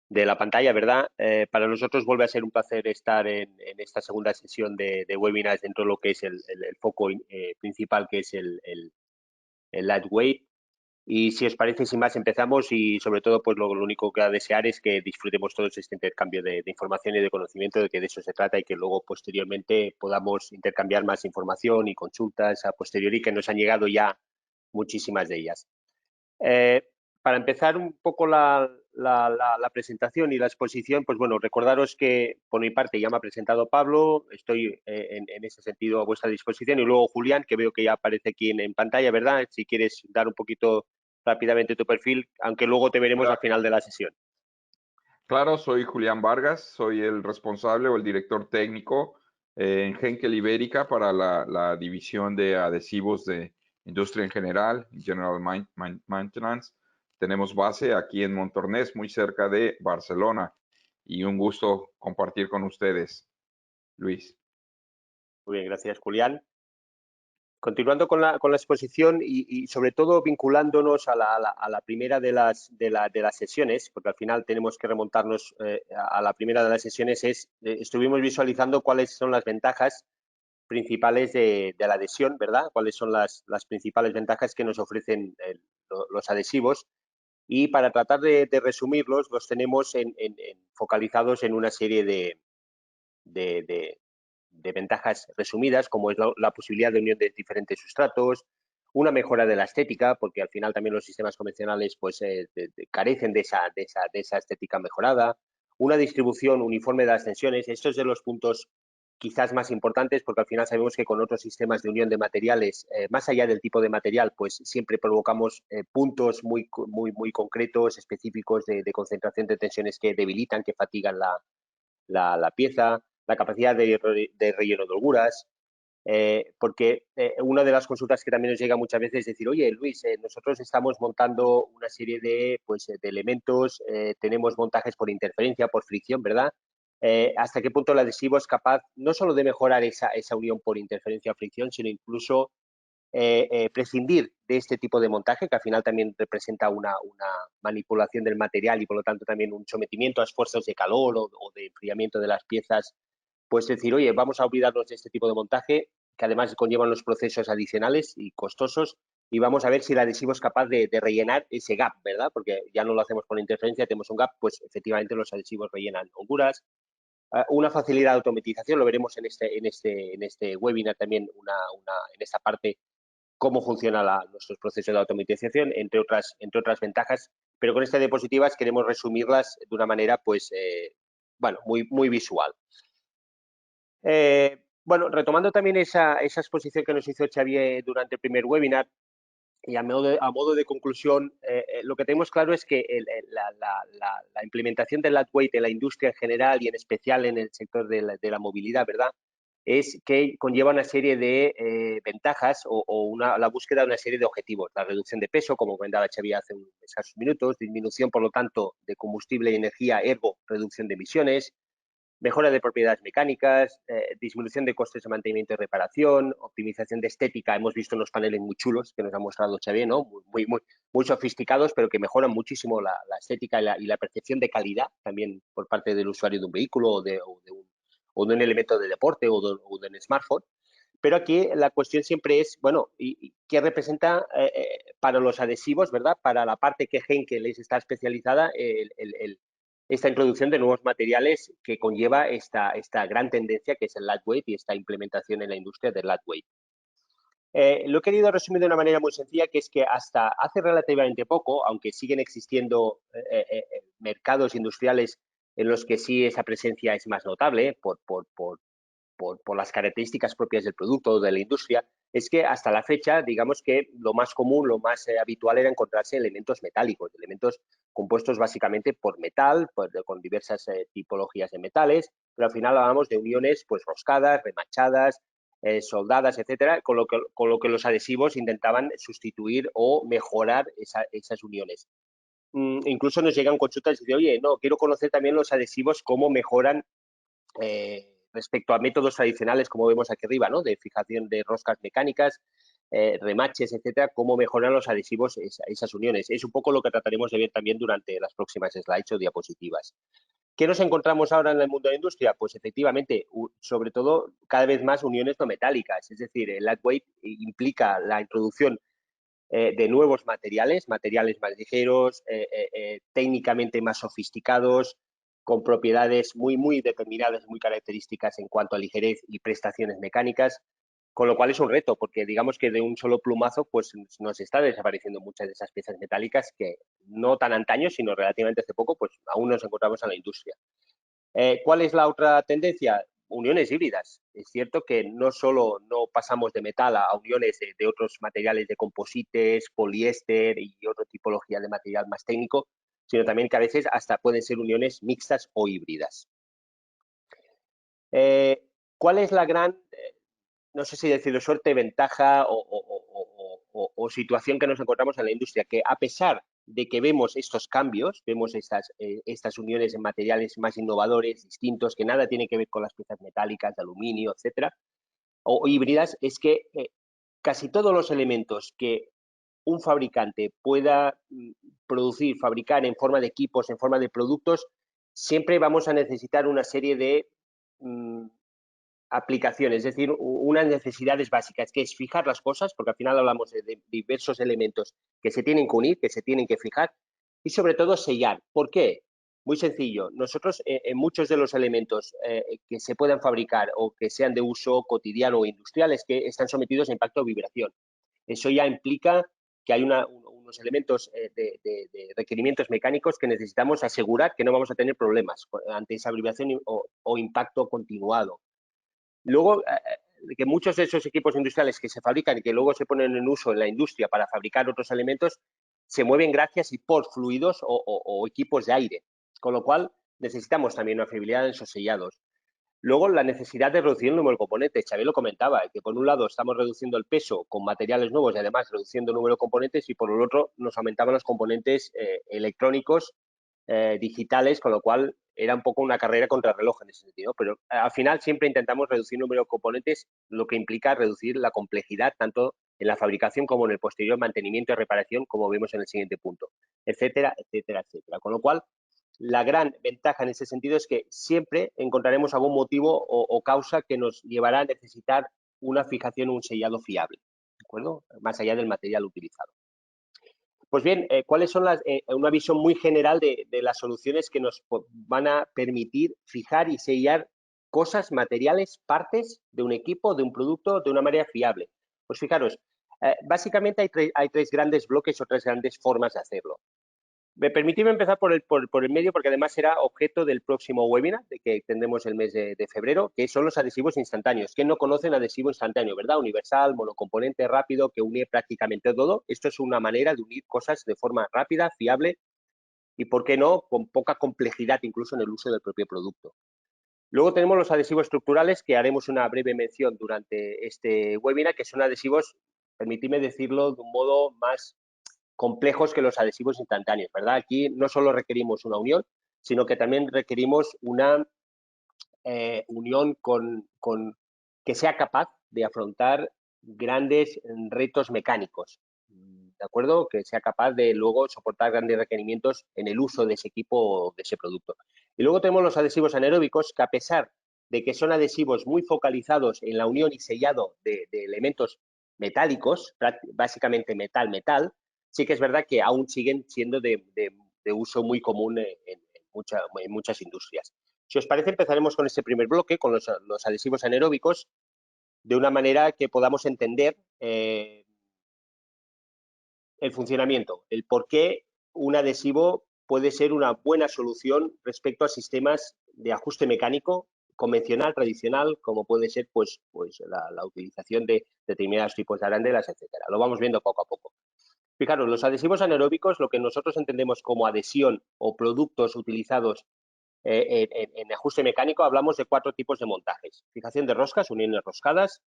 la pantalla, ¿verdad? Para nosotros vuelve a ser un placer estar en esta segunda sesión de webinars dentro de lo que es el foco principal, que es el Lightweight. Y si os parece, sin más, empezamos y sobre todo, pues lo único que a desear es que disfrutemos todos este intercambio de información y de conocimiento, de que de eso se trata y que luego posteriormente podamos intercambiar más información y consultas a posteriori, que nos han llegado ya muchísimas de ellas. Para empezar un poco la presentación y la exposición, pues bueno, recordaros que por mi parte ya me ha presentado Pablo, estoy en ese sentido a vuestra disposición, y luego Julián, que veo que ya aparece aquí en pantalla, ¿verdad? Si quieres dar un poquito rápidamente tu perfil, aunque luego te veremos al final de la sesión. Claro, soy Julián Vargas, soy el responsable o el director técnico en Henkel Ibérica para la división de adhesivos de industria en general, General Maintenance. Tenemos base aquí en Montornès, muy cerca de Barcelona, y un gusto compartir con ustedes, Luis. Muy bien, gracias, Julián. Continuando con la exposición y sobre todo vinculándonos a la primera de las sesiones, porque al final tenemos que remontarnos a la primera de las sesiones, estuvimos visualizando cuáles son las ventajas principales de la adhesión, ¿verdad? Cuáles son las principales ventajas que nos ofrecen los adhesivos. Y para tratar de resumirlos, los tenemos focalizados en una serie de ventajas resumidas, como es la posibilidad de unión de diferentes sustratos, una mejora de la estética, porque al final también los sistemas convencionales pues, carecen de esa estética mejorada, una distribución uniforme de las tensiones. Estos son los puntos quizás más importantes, porque al final sabemos que con otros sistemas de unión de materiales, más allá del tipo de material, pues siempre provocamos puntos muy concretos, específicos de concentración de tensiones que debilitan, que fatigan la pieza, la capacidad de relleno de holguras, porque una de las consultas que también nos llega muchas veces es decir, oye, Luis, nosotros estamos montando una serie de elementos, tenemos montajes por interferencia, por fricción, ¿verdad? ¿Hasta qué punto el adhesivo es capaz no solo de mejorar esa unión por interferencia o fricción, sino incluso prescindir de este tipo de montaje, que al final también representa una manipulación del material y por lo tanto también un sometimiento a esfuerzos de calor o de enfriamiento de las piezas? Pues decir, oye, vamos a olvidarnos de este tipo de montaje, que además conllevan los procesos adicionales y costosos, y vamos a ver si el adhesivo es capaz de rellenar ese gap, ¿verdad? Porque ya no lo hacemos por interferencia, tenemos un gap, pues efectivamente los adhesivos rellenan holguras. Una facilidad de automatización, lo veremos en este webinar también, en esta parte, cómo funcionan nuestros procesos de automatización, entre otras ventajas, pero con estas diapositivas queremos resumirlas de una manera, pues, bueno, muy visual. Bueno, retomando también esa exposición que nos hizo Xavier durante el primer webinar, y a modo de conclusión, lo que tenemos claro es que la implementación del lightweight en la industria en general y en especial en el sector de la movilidad, ¿verdad?, es que conlleva una serie de ventajas o la búsqueda de una serie de objetivos. La reducción de peso, como comentaba Xavier hace unos escasos minutos, disminución, por lo tanto, de combustible y energía, ergo, reducción de emisiones, mejora de propiedades mecánicas, disminución de costes de mantenimiento y reparación, optimización de estética. Hemos visto unos paneles muy chulos que nos ha mostrado Xavier, ¿no? Muy sofisticados, pero que mejoran muchísimo la estética y la percepción de calidad también por parte del usuario de un vehículo o de un elemento de deporte o de un smartphone. Pero aquí la cuestión siempre es, bueno, ¿y qué representa para los adhesivos, ¿verdad? Para la parte que Henkel está especializada, esta introducción de nuevos materiales que conlleva esta gran tendencia que es el lightweight y esta implementación en la industria del lightweight. Lo he querido resumir de una manera muy sencilla, que es que hasta hace relativamente poco, aunque siguen existiendo mercados industriales en los que sí esa presencia es más notable por las características propias del producto o de la industria, es que hasta la fecha, digamos que lo más común, lo más habitual era encontrarse elementos metálicos, elementos compuestos básicamente por metal, con diversas tipologías de metales, pero al final hablábamos de uniones pues roscadas, remachadas, soldadas, etcétera, con lo que los adhesivos intentaban sustituir o mejorar esas uniones. Incluso nos llegan consultas y dicen, oye, no, quiero conocer también los adhesivos, cómo mejoran respecto a métodos tradicionales, como vemos aquí arriba, ¿no?, de fijación de roscas mecánicas, remaches, etcétera, cómo mejoran los adhesivos esas uniones. Es un poco lo que trataremos de ver también durante las próximas slides o diapositivas. ¿Qué nos encontramos ahora en el mundo de la industria? Pues efectivamente, sobre todo, cada vez más uniones no metálicas, es decir, el lightweight implica la introducción de nuevos materiales más ligeros, técnicamente más sofisticados, con propiedades muy determinadas, muy características en cuanto a ligerez y prestaciones mecánicas, con lo cual es un reto, porque digamos que de un solo plumazo pues nos está desapareciendo muchas de esas piezas metálicas que no tan antaño, sino relativamente hace poco, pues aún nos encontramos en la industria. ¿Cuál es la otra tendencia? Uniones híbridas. Es cierto que no solo no pasamos de metal a uniones de otros materiales de composites, poliéster y otra tipología de material más técnico, sino también que a veces hasta pueden ser uniones mixtas o híbridas. ¿Cuál es la gran, no sé si decirlo, suerte, ventaja o situación que nos encontramos en la industria? Que a pesar de que vemos estos cambios, vemos estas uniones en materiales más innovadores, distintos, que nada tienen que ver con las piezas metálicas, de aluminio, etcétera, o híbridas, es que casi todos los elementos que un fabricante pueda producir, fabricar en forma de equipos, en forma de productos, siempre vamos a necesitar una serie de aplicaciones, es decir, unas necesidades básicas, que es fijar las cosas, porque al final hablamos de diversos elementos que se tienen que unir, que se tienen que fijar, y sobre todo sellar. ¿Por qué? Muy sencillo. Nosotros, en muchos de los elementos que se puedan fabricar o que sean de uso cotidiano o industrial, es que están sometidos a impacto o vibración. Eso ya implica que hay unos elementos de requerimientos mecánicos que necesitamos asegurar que no vamos a tener problemas ante esa vibración o impacto continuado. Luego, que muchos de esos equipos industriales que se fabrican y que luego se ponen en uso en la industria para fabricar otros elementos, se mueven gracias y por fluidos o equipos de aire, con lo cual necesitamos también una fiabilidad en esos sellados. Luego, la necesidad de reducir el número de componentes. Xavier lo comentaba, que por un lado estamos reduciendo el peso con materiales nuevos y además reduciendo el número de componentes, y por el otro nos aumentaban los componentes electrónicos digitales, con lo cual era un poco una carrera contra el reloj en ese sentido. Pero al final siempre intentamos reducir el número de componentes, lo que implica reducir la complejidad tanto en la fabricación como en el posterior mantenimiento y reparación, como vemos en el siguiente punto, etcétera, etcétera, etcétera. Con lo cual, la gran ventaja en ese sentido es que siempre encontraremos algún motivo o causa que nos llevará a necesitar una fijación o un sellado fiable, ¿de acuerdo? Más allá del material utilizado. Pues bien, ¿cuáles son una visión muy general de las soluciones que nos van a permitir fijar y sellar cosas, materiales, partes de un equipo, de un producto, de una manera fiable? Pues fijaros, básicamente hay tres grandes bloques o tres grandes formas de hacerlo. Permitidme empezar por el medio, porque además será objeto del próximo webinar que tendremos el mes de febrero, que son los adhesivos instantáneos. ¿Quién no conoce un adhesivo instantáneo, verdad? Universal, monocomponente, rápido, que une prácticamente todo. Esto es una manera de unir cosas de forma rápida, fiable y, ¿por qué no?, con poca complejidad incluso en el uso del propio producto. Luego tenemos los adhesivos estructurales, que haremos una breve mención durante este webinar, que son adhesivos, permitidme decirlo de un modo más complejos que los adhesivos instantáneos, ¿verdad? Aquí no solo requerimos una unión, sino que también requerimos una unión que sea capaz de afrontar grandes retos mecánicos, ¿de acuerdo? Que sea capaz de luego soportar grandes requerimientos en el uso de ese equipo o de ese producto. Y luego tenemos los adhesivos anaeróbicos, que a pesar de que son adhesivos muy focalizados en la unión y sellado de elementos metálicos, básicamente metal, sí que es verdad que aún siguen siendo de uso muy común en muchas industrias. Si os parece, empezaremos con este primer bloque, con los adhesivos anaeróbicos, de una manera que podamos entender el funcionamiento, el por qué un adhesivo puede ser una buena solución respecto a sistemas de ajuste mecánico convencional, tradicional, como puede ser pues la utilización de determinados tipos de arandelas, etcétera. Lo vamos viendo poco a poco. Fijaros, los adhesivos anaeróbicos, lo que nosotros entendemos como adhesión o productos utilizados en ajuste mecánico, hablamos de 4 tipos de montajes. Fijación de roscas, uniones roscadas,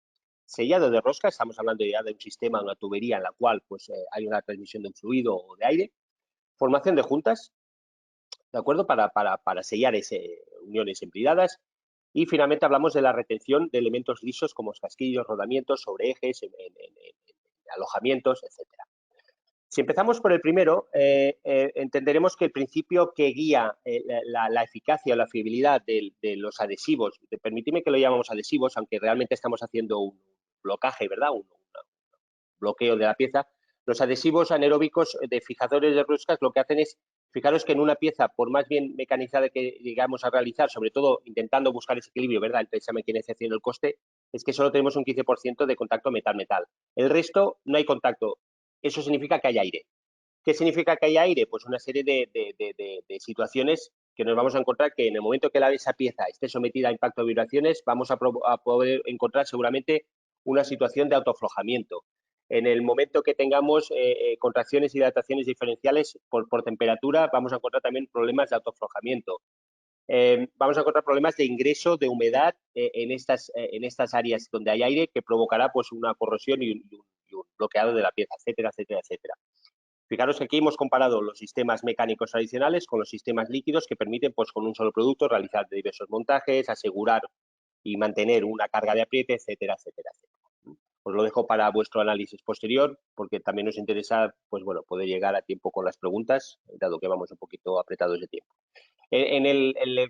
sellado de roscas, estamos hablando ya de un sistema, de una tubería en la cual pues, hay una transmisión de un fluido o de aire. Formación de juntas, ¿de acuerdo? Para sellar uniones empleadas. Y finalmente hablamos de la retención de elementos lisos como casquillos, rodamientos, sobre ejes, en alojamientos, etcétera. Si empezamos por el primero, entenderemos que el principio que guía la eficacia o la fiabilidad de los adhesivos, permitidme que lo llamamos adhesivos, aunque realmente estamos haciendo un blocaje, ¿verdad? Un bloqueo de la pieza. Los adhesivos anaeróbicos de fijadores de roscas lo que hacen es, fijaros que en una pieza, por más bien mecanizada que llegamos a realizar, sobre todo intentando buscar ese equilibrio, ¿verdad?, entre esa mecanización y el coste, es que solo tenemos un 15% de contacto metal-metal. El resto no hay contacto. Eso significa que hay aire. ¿Qué significa que hay aire? Pues una serie de situaciones que nos vamos a encontrar que en el momento que esa pieza esté sometida a impacto de vibraciones, vamos a poder encontrar seguramente una situación de autoaflojamiento. En el momento que tengamos contracciones y dilataciones diferenciales por temperatura, vamos a encontrar también problemas de autoaflojamiento. Vamos a encontrar problemas de ingreso de humedad en estas áreas donde hay aire, que provocará pues una corrosión y un bloqueado de la pieza, etcétera, etcétera, etcétera. Fijaros que aquí hemos comparado los sistemas mecánicos tradicionales con los sistemas líquidos, que permiten, pues, con un solo producto realizar diversos montajes, asegurar y mantener una carga de apriete, etcétera, etcétera, etcétera. Os lo dejo para vuestro análisis posterior, porque también nos interesa, pues bueno, poder llegar a tiempo con las preguntas, dado que vamos un poquito apretados de tiempo.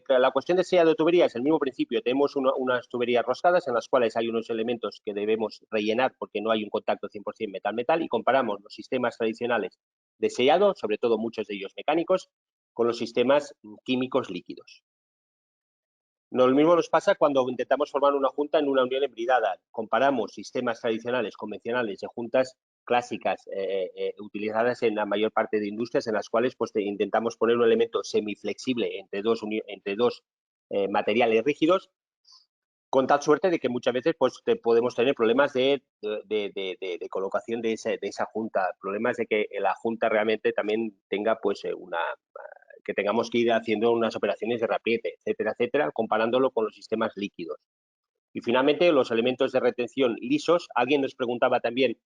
La cuestión de sellado de tuberías, el mismo principio, tenemos unas tuberías roscadas en las cuales hay unos elementos que debemos rellenar porque no hay un contacto 100% metal-metal, y comparamos los sistemas tradicionales de sellado, sobre todo muchos de ellos mecánicos, con los sistemas químicos líquidos. Lo mismo nos pasa cuando intentamos formar una junta en una unión embridada. Comparamos sistemas tradicionales, convencionales, de juntas clásicas utilizadas en la mayor parte de industrias, en las cuales pues, intentamos poner un elemento semiflexible entre dos materiales rígidos, con tal suerte de que muchas veces pues, podemos tener problemas de colocación de esa junta, problemas de que la junta realmente también tenga pues, que tengamos que ir haciendo unas operaciones de reapriete, etcétera, etcétera, comparándolo con los sistemas líquidos. Y finalmente, los elementos de retención lisos. Alguien nos preguntaba también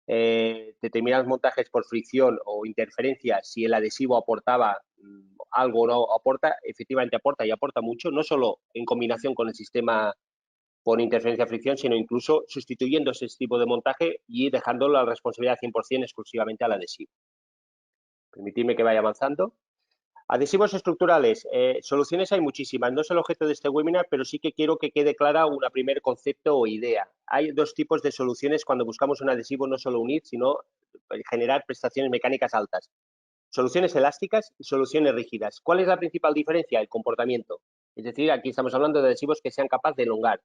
determinados montajes por fricción o interferencia, si el adhesivo aportaba algo o no aporta. Efectivamente aporta, y aporta mucho, no solo en combinación con el sistema por interferencia-fricción, sino incluso sustituyendo ese tipo de montaje y dejando la responsabilidad 100% exclusivamente al adhesivo. Permitidme que vaya avanzando. Adhesivos estructurales, soluciones hay muchísimas, no es el objeto de este webinar, pero sí que quiero que quede clara un primer concepto o idea. Hay dos tipos de soluciones cuando buscamos un adhesivo, no solo unir, sino generar prestaciones mecánicas altas. Soluciones elásticas y soluciones rígidas. ¿Cuál es la principal diferencia? El comportamiento. Es decir, aquí estamos hablando de adhesivos que sean capaces de elongar,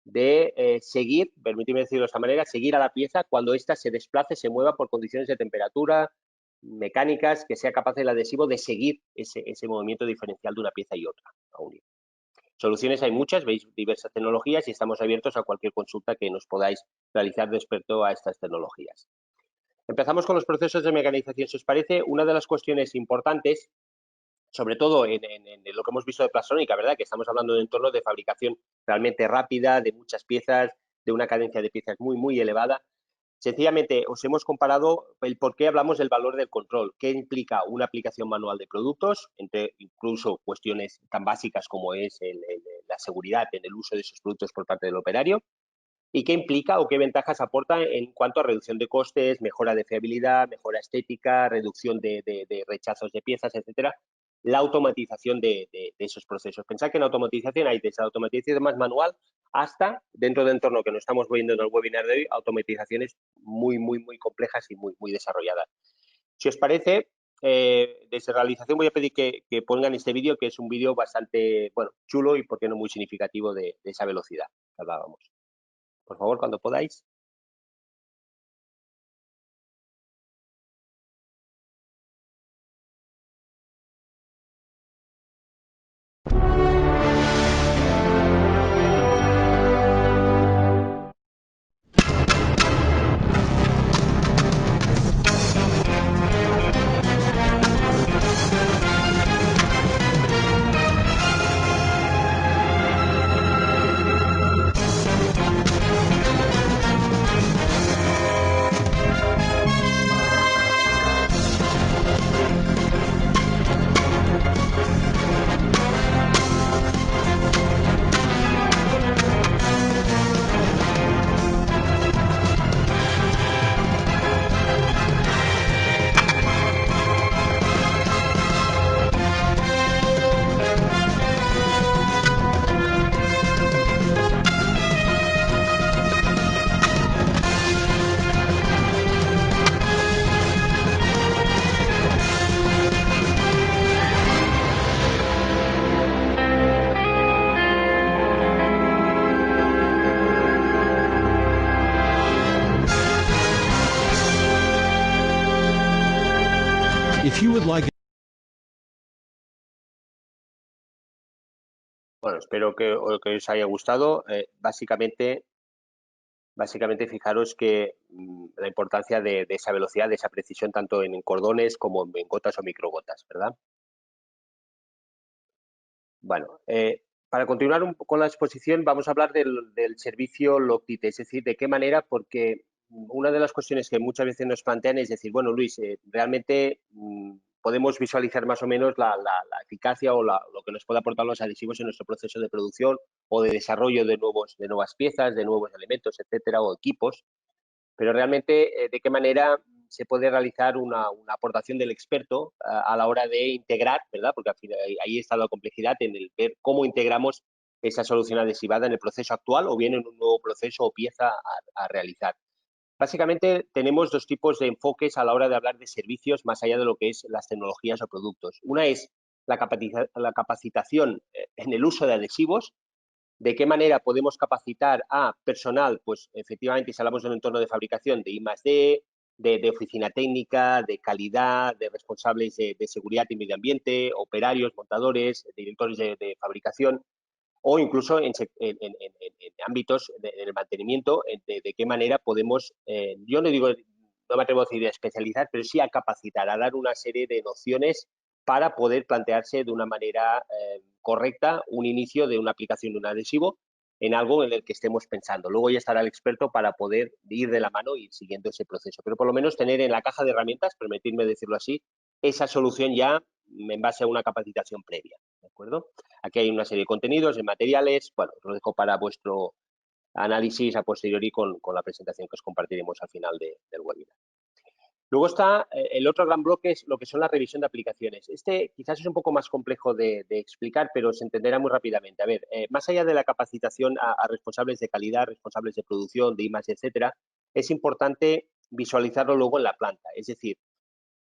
de seguir, permíteme decirlo de esta manera, seguir a la pieza cuando ésta se desplace, se mueva por condiciones de temperatura, mecánicas, que sea capaz el adhesivo de seguir ese movimiento diferencial de una pieza y otra a unir. Soluciones hay muchas, veis diversas tecnologías y estamos abiertos a cualquier consulta que nos podáis realizar respecto a estas tecnologías. Empezamos con los procesos de mecanización. Si os parece, una de las cuestiones importantes, sobre todo en lo que hemos visto de Plastrónica, ¿verdad? Que estamos hablando de entornos de fabricación realmente rápida, de muchas piezas, de una cadencia de piezas muy, muy elevada. Sencillamente os hemos comparado el por qué hablamos del valor del control, qué implica una aplicación manual de productos, entre incluso cuestiones tan básicas como es la seguridad en el uso de esos productos por parte del operario, y qué implica o qué ventajas aporta en cuanto a reducción de costes, mejora de fiabilidad, mejora estética, reducción de rechazos de piezas, etcétera, la automatización de esos procesos. Pensad que en automatización hay desde automatización más manual hasta, dentro del entorno que nos estamos viendo en el webinar de hoy, automatizaciones muy, muy, muy complejas y muy, muy desarrolladas. Si os parece, desde realización voy a pedir que pongan este vídeo, que es un vídeo bastante, bueno, chulo y, por qué no, muy significativo de esa velocidad que hablábamos. Por favor, cuando podáis. Bueno, espero que os haya gustado. Básicamente fijaros que la importancia de esa velocidad, de esa precisión, tanto en cordones como en gotas o microgotas, ¿verdad? Bueno, para continuar con la exposición, vamos a hablar del servicio Loctite, es decir, de qué manera, porque una de las cuestiones que muchas veces nos plantean es decir, bueno, Luis, realmente podemos visualizar más o menos la eficacia o lo que nos puede aportar los adhesivos en nuestro proceso de producción o de desarrollo de nuevas piezas, de nuevos elementos, etcétera, o equipos. pero realmente de qué manera se puede realizar una aportación del experto a la hora de integrar, ¿verdad? Porque al final ahí está la complejidad en el ver cómo integramos esa solución adhesivada en el proceso actual o bien en un nuevo proceso o pieza a realizar. Básicamente tenemos dos tipos de enfoques a la hora de hablar de servicios más allá de lo que es las tecnologías o productos. Una es la capacitación en el uso de adhesivos. ¿De qué manera podemos capacitar a personal? Pues efectivamente, si hablamos de un entorno de fabricación de I+D, de oficina técnica, de calidad, de responsables de seguridad y medio ambiente, operarios, montadores, directores de fabricación, o incluso en ámbitos del mantenimiento, de qué manera podemos, yo no digo, no me atrevo a decir a especializar, pero sí a capacitar, a dar una serie de nociones para poder plantearse de una manera correcta un inicio de una aplicación de un adhesivo en algo en el que estemos pensando. Luego ya estará el experto para poder ir de la mano y ir siguiendo ese proceso. Pero por lo menos tener en la caja de herramientas, permitirme decirlo así, esa solución ya en base a una capacitación previa. ¿De acuerdo? Aquí hay una serie de contenidos, de materiales. Bueno, os lo dejo para vuestro análisis a posteriori con la presentación que os compartiremos al final del webinar. Luego está el otro gran bloque, es lo que son la revisión de aplicaciones. Este quizás es un poco más complejo de explicar, pero se entenderá muy rápidamente. A ver, más allá de la capacitación a responsables de calidad, responsables de producción, de I+, etcétera, es importante visualizarlo luego en la planta. Es decir,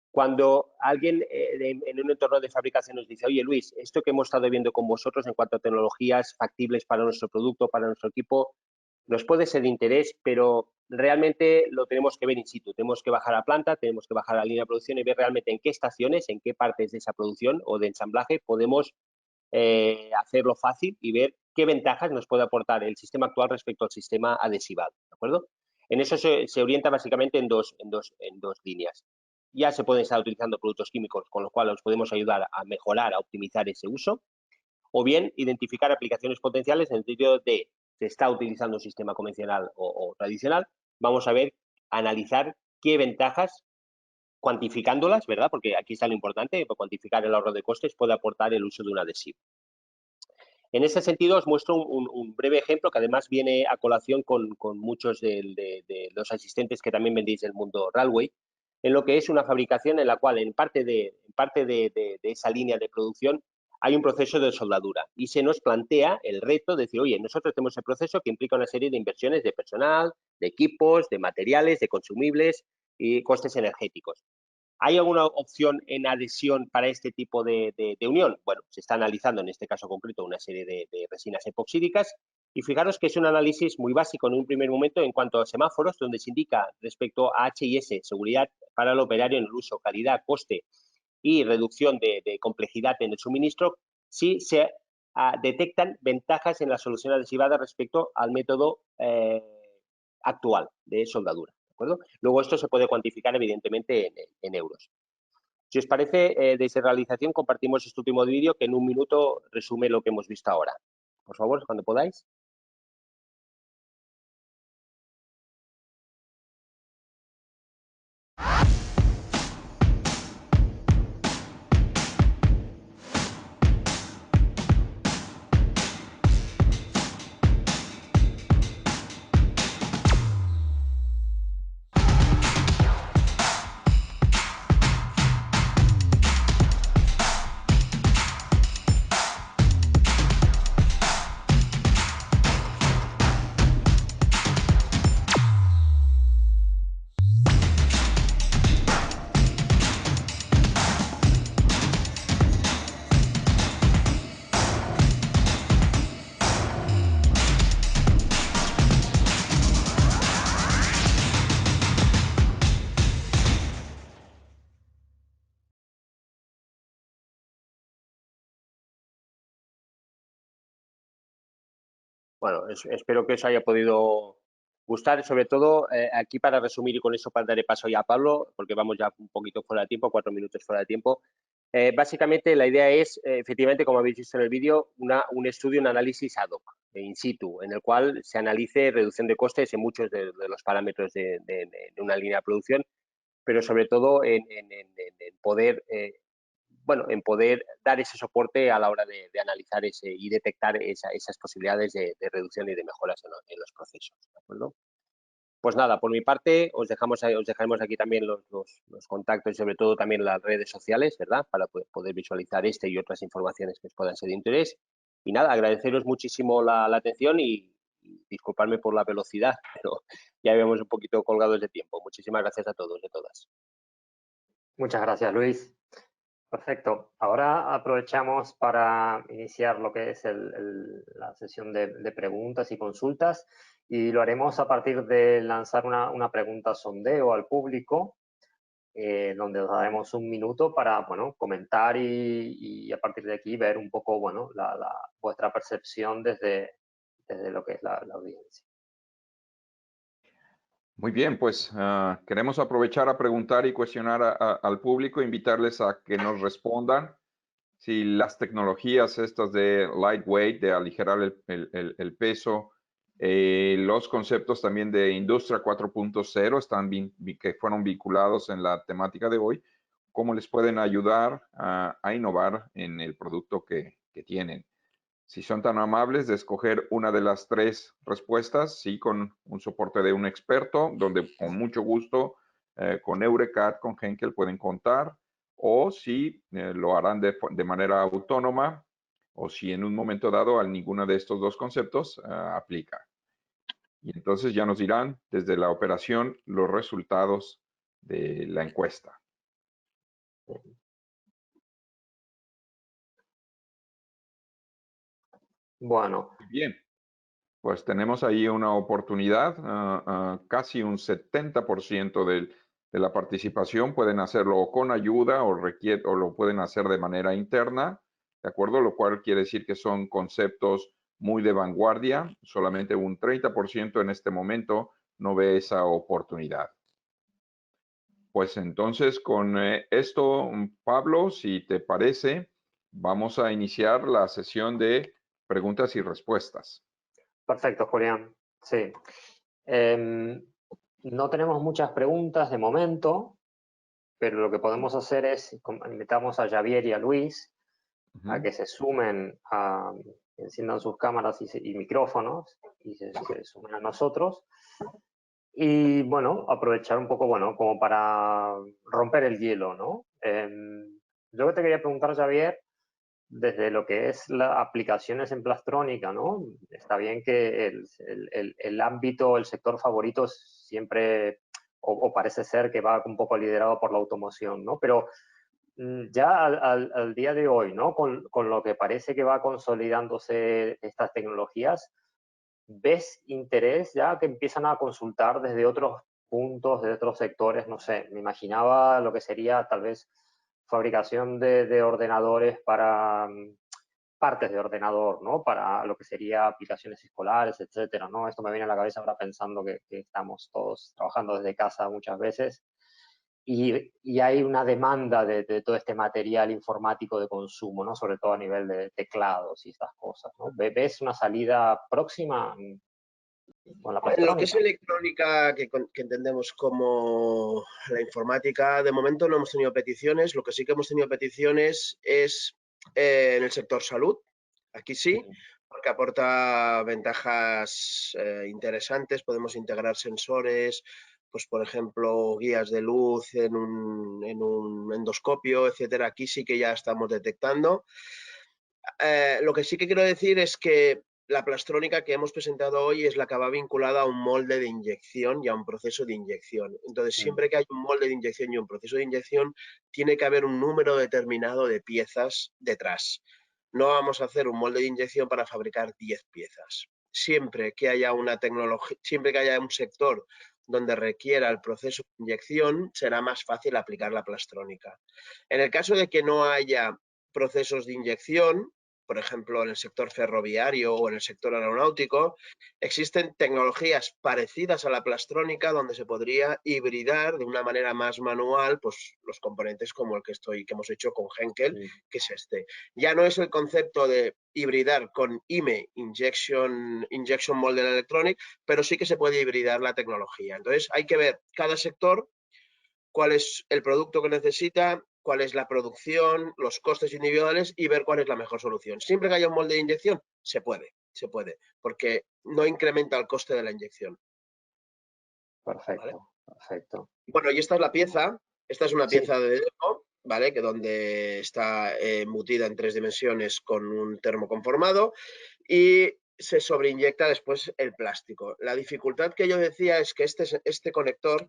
cuando alguien en un entorno de fabricación nos dice, oye Luis, esto que hemos estado viendo con vosotros en cuanto a tecnologías factibles para nuestro producto, para nuestro equipo, nos puede ser de interés, pero realmente lo tenemos que ver in situ. Tenemos que bajar a planta, tenemos que bajar a la línea de producción y ver realmente en qué estaciones, en qué partes de esa producción o de ensamblaje podemos hacerlo fácil y ver qué ventajas nos puede aportar el sistema actual respecto al sistema adhesivado, ¿de acuerdo? En eso se orienta básicamente en dos líneas. Ya se pueden estar utilizando productos químicos con los cuales los podemos ayudar a mejorar, a optimizar ese uso, o bien identificar aplicaciones potenciales en el sentido de se está utilizando un sistema convencional o tradicional, vamos a ver, analizar qué ventajas, cuantificándolas, ¿verdad? Porque aquí está lo importante, cuantificar el ahorro de costes puede aportar el uso de un adhesivo. En ese sentido, os muestro un breve ejemplo que además viene a colación con muchos de los asistentes que también vendéis del mundo Railway, en lo que es una fabricación en la cual en parte de esa línea de producción hay un proceso de soldadura y se nos plantea el reto de decir, oye, nosotros tenemos el proceso que implica una serie de inversiones de personal, de equipos, de materiales, de consumibles y costes energéticos. ¿Hay alguna opción en adhesión para este tipo de unión? Bueno, se está analizando en este caso concreto una serie de resinas epoxídicas y fijaros que es un análisis muy básico en un primer momento en cuanto a semáforos, donde se indica respecto a H&S, seguridad para el operario en el uso, calidad, coste y reducción de complejidad en el suministro, si se detectan ventajas en la solución adhesivada respecto al método actual de soldadura. ¿De acuerdo? Luego esto se puede cuantificar evidentemente en euros. Si os parece, desde realización compartimos este último vídeo que en un minuto resume lo que hemos visto ahora. Por favor, cuando podáis. Bueno, espero que os haya podido gustar, sobre todo aquí para resumir y con eso daré paso ya a Pablo, porque vamos ya un poquito fuera de tiempo, 4 minutos fuera de tiempo. Básicamente la idea es, efectivamente, como habéis visto en el vídeo, un estudio, un análisis ad hoc, in situ, en el cual se analice reducción de costes en muchos de los parámetros de una línea de producción, pero sobre todo en poder en poder dar ese soporte a la hora de analizar y detectar esas posibilidades de reducción y de mejoras en los procesos. ¿De acuerdo? Pues nada, por mi parte os dejaremos aquí también los contactos y sobre todo también las redes sociales, ¿verdad? Para poder visualizar este y otras informaciones que os puedan ser de interés. Y nada, agradeceros muchísimo la atención y disculparme por la velocidad, pero ya habíamos un poquito colgados de tiempo. Muchísimas gracias a todos y a todas. Muchas gracias, Luis. Perfecto. Ahora aprovechamos para iniciar lo que es la sesión de preguntas y consultas y lo haremos a partir de lanzar una pregunta sondeo al público, donde os daremos un minuto para, bueno, comentar y a partir de aquí ver un poco, bueno, vuestra percepción desde lo que es la audiencia. Muy bien, pues queremos aprovechar a preguntar y cuestionar al público, invitarles a que nos respondan si las tecnologías estas de lightweight, de aligerar el peso, los conceptos también de Industria 4.0 que fueron vinculados en la temática de hoy, cómo les pueden ayudar a innovar en el producto que tienen. Si son tan amables de escoger una de las tres respuestas, sí, con un soporte de un experto, donde con mucho gusto con Eurecat, con Henkel pueden contar, o si lo harán de manera autónoma, o si en un momento dado a ninguno de estos dos conceptos aplica. Y entonces ya nos dirán desde la operación los resultados de la encuesta. Bueno. Bien. Pues tenemos ahí una oportunidad, casi un 70% de la participación pueden hacerlo con ayuda o lo pueden hacer de manera interna, ¿de acuerdo? Lo cual quiere decir que son conceptos muy de vanguardia, solamente un 30% en este momento no ve esa oportunidad. Pues entonces con esto, Pablo, si te parece, vamos a iniciar la sesión de preguntas y respuestas. Perfecto, Julián. Sí. No tenemos muchas preguntas de momento, pero lo que podemos hacer es, invitamos a Javier y a Luis a que se sumen, enciendan sus cámaras y micrófonos y se sumen a nosotros. Y bueno, aprovechar un poco, bueno, como para romper el hielo, ¿no? Yo te quería preguntar, Javier, desde lo que es las aplicaciones en Plastrónica, ¿no? Está bien que el ámbito, el sector favorito siempre, o parece ser que va un poco liderado por la automoción, ¿no? Pero ya al día de hoy, ¿no? Con lo que parece que va consolidándose estas tecnologías, ¿ves interés ya que empiezan a consultar desde otros puntos, de otros sectores? No sé, me imaginaba lo que sería tal vez fabricación de ordenadores para partes de ordenador, ¿no? Para lo que sería aplicaciones escolares, etcétera, ¿no? Esto me viene a la cabeza ahora pensando que estamos todos trabajando desde casa muchas veces y hay una demanda de todo este material informático de consumo, ¿no? Sobre todo a nivel de teclados y estas cosas, ¿no? ¿Ves una salida próxima con la Lo que es Plastrónica? electrónica, que entendemos como la informática, de momento no hemos tenido peticiones. Lo que sí que hemos tenido peticiones es en el sector salud. Aquí sí, porque aporta ventajas interesantes. Podemos integrar sensores, pues por ejemplo, guías de luz en un endoscopio, etcétera. Aquí sí que ya estamos detectando. Lo que sí que quiero decir es que la plastrónica que hemos presentado hoy es la que va vinculada a un molde de inyección y a un proceso de inyección. Entonces, siempre que hay un molde de inyección y un proceso de inyección, tiene que haber un número determinado de piezas detrás. No vamos a hacer un molde de inyección para fabricar 10 piezas. Siempre que haya una tecnología, siempre que haya un sector donde requiera el proceso de inyección, será más fácil aplicar la plastrónica. En el caso de que no haya procesos de inyección, por ejemplo, en el sector ferroviario o en el sector aeronáutico, existen tecnologías parecidas a la plastrónica donde se podría hibridar de una manera más manual pues, los componentes como el que hemos hecho con Henkel, que es este. Ya no es el concepto de hibridar con IME, Injection Molded Electronic, pero sí que se puede hibridar la tecnología. Entonces, hay que ver cada sector cuál es el producto que necesita, cuál es la producción, los costes individuales y ver cuál es la mejor solución. Siempre que haya un molde de inyección, se puede, porque no incrementa el coste de la inyección. Perfecto, perfecto. Bueno, y esta es la pieza. Esta es una Sí. pieza de demo, ¿vale? Que donde está embutida en 3 dimensiones con un termoconformado y se sobreinyecta después el plástico. La dificultad que yo decía es que este conector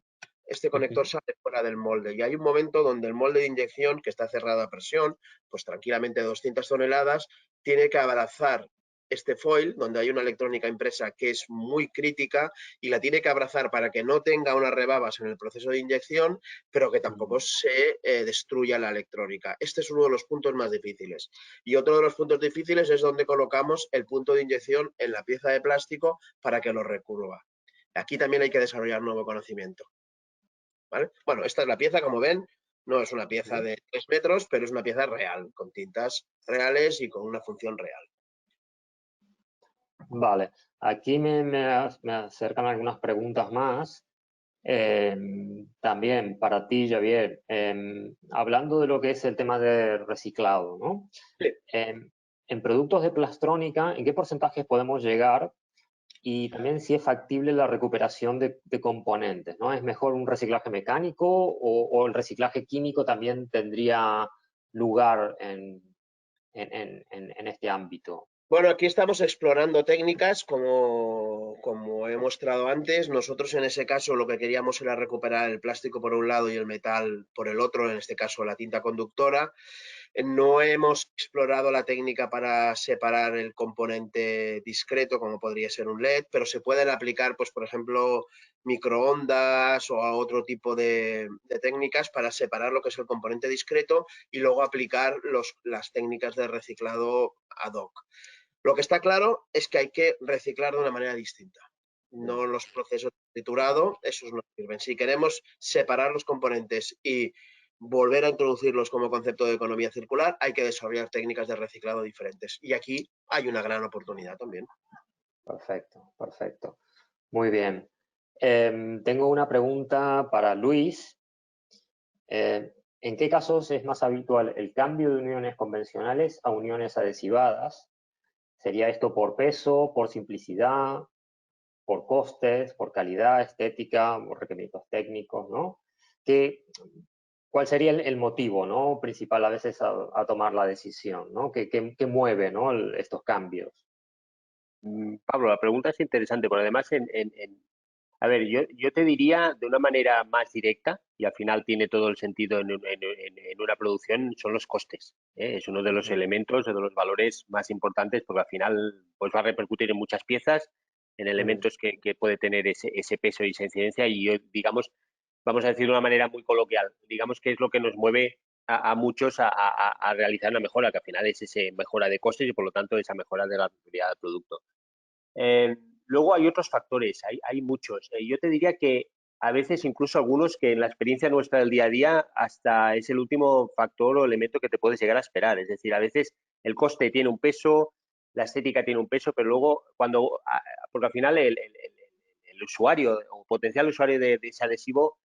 sale fuera del molde y hay un momento donde el molde de inyección, que está cerrado a presión, pues tranquilamente 200 toneladas, tiene que abrazar este foil, donde hay una electrónica impresa que es muy crítica y la tiene que abrazar para que no tenga unas rebabas en el proceso de inyección, pero que tampoco se destruya la electrónica. Este es uno de los puntos más difíciles. Y otro de los puntos difíciles es donde colocamos el punto de inyección en la pieza de plástico para que lo recurva. Aquí también hay que desarrollar nuevo conocimiento. ¿Vale? Bueno, esta es la pieza, como ven, no es una pieza de 3 metros, pero es una pieza real, con tintas reales y con una función real. Vale, aquí me acercan algunas preguntas más. También para ti, Javier, hablando de lo que es el tema de reciclado, ¿no? Sí. En productos de Plastrónica, ¿en qué porcentajes podemos llegar? Y también si es factible la recuperación de componentes, ¿no? ¿Es mejor un reciclaje mecánico o el reciclaje químico también tendría lugar en este ámbito? Bueno, aquí estamos explorando técnicas, como he mostrado antes. Nosotros en ese caso lo que queríamos era recuperar el plástico por un lado y el metal por el otro, en este caso la tinta conductora. No hemos explorado la técnica para separar el componente discreto, como podría ser un LED, pero se pueden aplicar, pues, por ejemplo, microondas o a otro tipo de técnicas para separar lo que es el componente discreto y luego aplicar las técnicas de reciclado ad hoc. Lo que está claro es que hay que reciclar de una manera distinta. No los procesos de triturado, esos no sirven. Si queremos separar los componentes y volver a introducirlos como concepto de economía circular, hay que desarrollar técnicas de reciclado diferentes. Y aquí hay una gran oportunidad también. Perfecto, perfecto. Muy bien. Tengo una pregunta para Luis. ¿En qué casos es más habitual el cambio de uniones convencionales a uniones adhesivadas? ¿Sería esto por peso, por simplicidad, por costes, por calidad, estética, por requerimientos técnicos, ¿no? ¿Cuál sería el motivo, ¿no?, principal a veces a tomar la decisión, ¿no? ¿Qué mueve, ¿no?, estos cambios? Pablo, la pregunta es interesante, porque además, a ver, yo te diría de una manera más directa, y al final tiene todo el sentido en una producción, son los costes, ¿eh? Es uno de los elementos, de los valores más importantes, porque al final pues va a repercutir en muchas piezas, en elementos que puede tener ese peso y esa incidencia, y yo, digamos, vamos a decir de una manera muy coloquial, digamos que es lo que nos mueve a muchos a realizar una mejora, que al final es esa mejora de costes y por lo tanto esa mejora de la rentabilidad del producto. Luego hay otros factores, hay muchos. Yo te diría que a veces incluso algunos que en la experiencia nuestra del día a día hasta es el último factor o elemento que te puedes llegar a esperar. Es decir, a veces el coste tiene un peso, la estética tiene un peso, pero luego porque al final el usuario o potencial usuario de ese adhesivo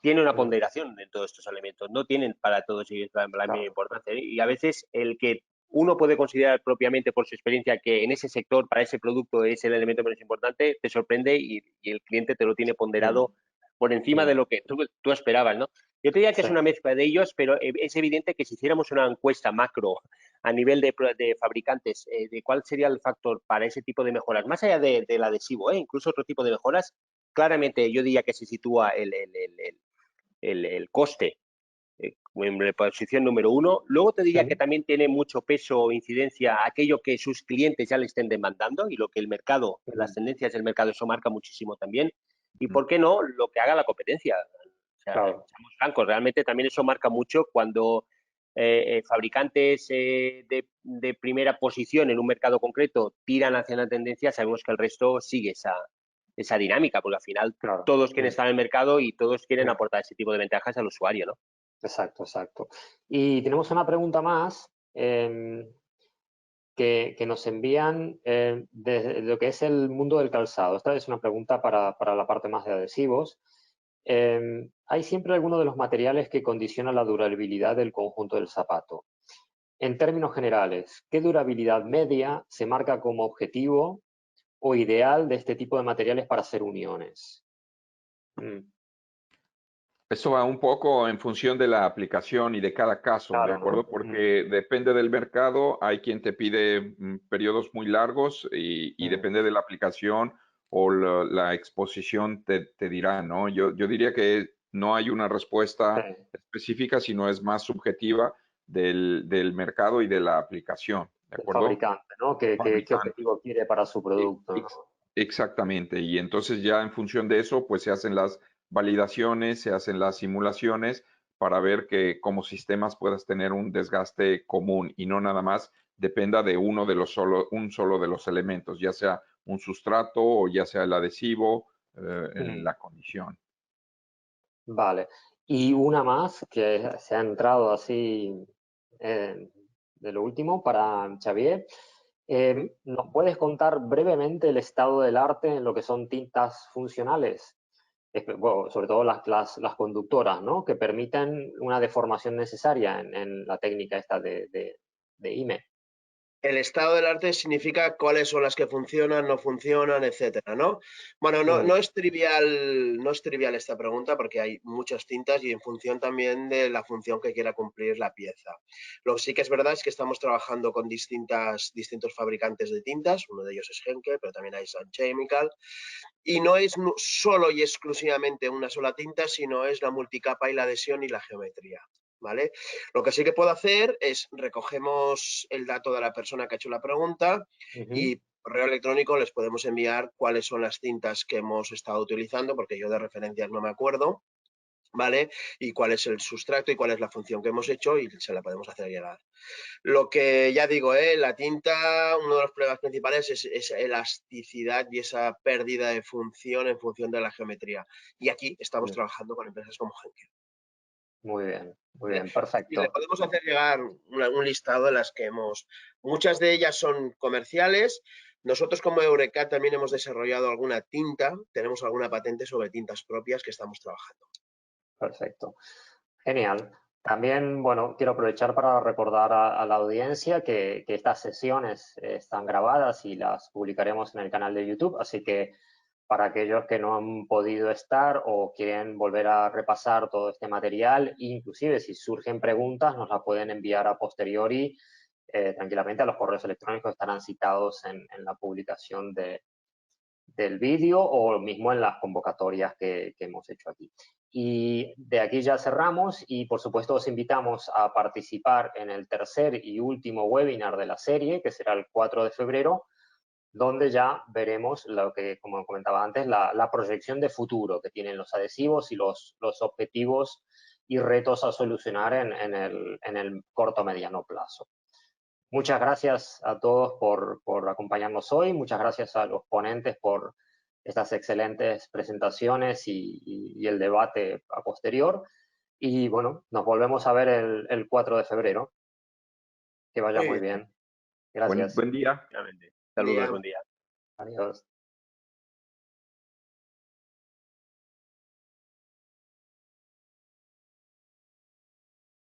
tiene una ponderación en todos estos elementos, no tienen para todos ellos la misma importancia. Y a veces el que uno puede considerar propiamente por su experiencia que en ese sector, para ese producto, es el elemento menos importante, te sorprende y el cliente te lo tiene ponderado por encima de lo que tú esperabas, ¿no? Yo te diría que es una mezcla de ellos, pero es evidente que si hiciéramos una encuesta macro a nivel de fabricantes de cuál sería el factor para ese tipo de mejoras, más allá del adhesivo, incluso otro tipo de mejoras, claramente yo diría que se sitúa el coste en la posición número 1. Luego te diría que también tiene mucho peso o incidencia aquello que sus clientes ya le estén demandando y lo que el mercado, las tendencias del mercado, eso marca muchísimo también. Y por qué no, lo que haga la competencia. O sea, seamos francos, realmente también eso marca mucho cuando fabricantes de primera posición en un mercado concreto tiran hacia una tendencia, sabemos que el resto sigue esa dinámica, porque al final todos quieren estar en el mercado y todos quieren aportar ese tipo de ventajas al usuario, ¿no? Exacto, exacto. Y tenemos una pregunta más que nos envían de lo que es el mundo del calzado. Esta es una pregunta para la parte más de adhesivos. ¿Hay siempre alguno de los materiales que condiciona la durabilidad del conjunto del zapato? En términos generales, ¿qué durabilidad media se marca como objetivo o ideal de este tipo de materiales para hacer uniones? Eso va un poco en función de la aplicación y de cada caso, Claro, ¿de acuerdo? ¿no? Porque depende del mercado, hay quien te pide periodos muy largos y depende de la aplicación o la exposición te dirá, ¿no? Yo diría que no hay una respuesta Sí. específica, sino es más subjetiva del mercado y de la aplicación, ¿de El acuerdo? fabricante, ¿no? ¿Qué Fabricante. objetivo quiere para su producto, ¿no? Exactamente, y entonces ya en función de eso, pues se hacen las validaciones, se hacen las simulaciones para ver que como sistemas puedas tener un desgaste común y no nada más dependa de un solo de los elementos, ya sea un sustrato o ya sea el adhesivo, la condición. Vale. Y una más que se ha entrado así de lo último para Xavier. ¿Nos puedes contar brevemente el estado del arte en lo que son tintas funcionales? Bueno, sobre todo las conductoras, ¿no? Que permiten una deformación necesaria en la técnica esta de IME. El estado del arte significa cuáles son las que funcionan, no funcionan, etcétera, ¿no? Bueno, no es trivial esta pregunta porque hay muchas tintas y en función también de la función que quiera cumplir la pieza. Lo que sí que es verdad es que estamos trabajando con distintos fabricantes de tintas, uno de ellos es Henkel, pero también hay Sun Chemical, y no es solo y exclusivamente una sola tinta, sino es la multicapa y la adhesión y la geometría. ¿Vale? Lo que sí que puedo hacer es recogemos el dato de la persona que ha hecho la pregunta y por correo electrónico les podemos enviar cuáles son las tintas que hemos estado utilizando, porque yo de referencias no me acuerdo, ¿vale? Y cuál es el sustrato y cuál es la función que hemos hecho y se la podemos hacer llegar. Lo que ya digo, la tinta, uno de los problemas principales es elasticidad y esa pérdida de función en función de la geometría. Y aquí estamos trabajando con empresas como Henkel. Muy bien, perfecto. Y le podemos hacer llegar un listado de las que muchas de ellas son comerciales. Nosotros como Eurecat también hemos desarrollado alguna tinta, tenemos alguna patente sobre tintas propias que estamos trabajando. Perfecto. Genial. También, bueno, quiero aprovechar para recordar a la audiencia que estas sesiones están grabadas y las publicaremos en el canal de YouTube, así que para aquellos que no han podido estar o quieren volver a repasar todo este material, inclusive si surgen preguntas, nos las pueden enviar a posteriori tranquilamente a los correos electrónicos que estarán citados en la publicación del vídeo o mismo en las convocatorias que hemos hecho aquí. Y de aquí ya cerramos y por supuesto os invitamos a participar en el tercer y último webinar de la serie, que será el 4 de febrero, donde ya veremos lo que, como comentaba antes, la proyección de futuro que tienen los adhesivos y los objetivos y retos a solucionar en el corto mediano plazo. Muchas gracias a todos por acompañarnos hoy, muchas gracias a los ponentes por estas excelentes presentaciones y el debate a posterior. Y bueno, nos volvemos a ver el 4 de febrero. Que vaya muy bien. Gracias. Buen día. Saludos, Día. buen día. Adiós.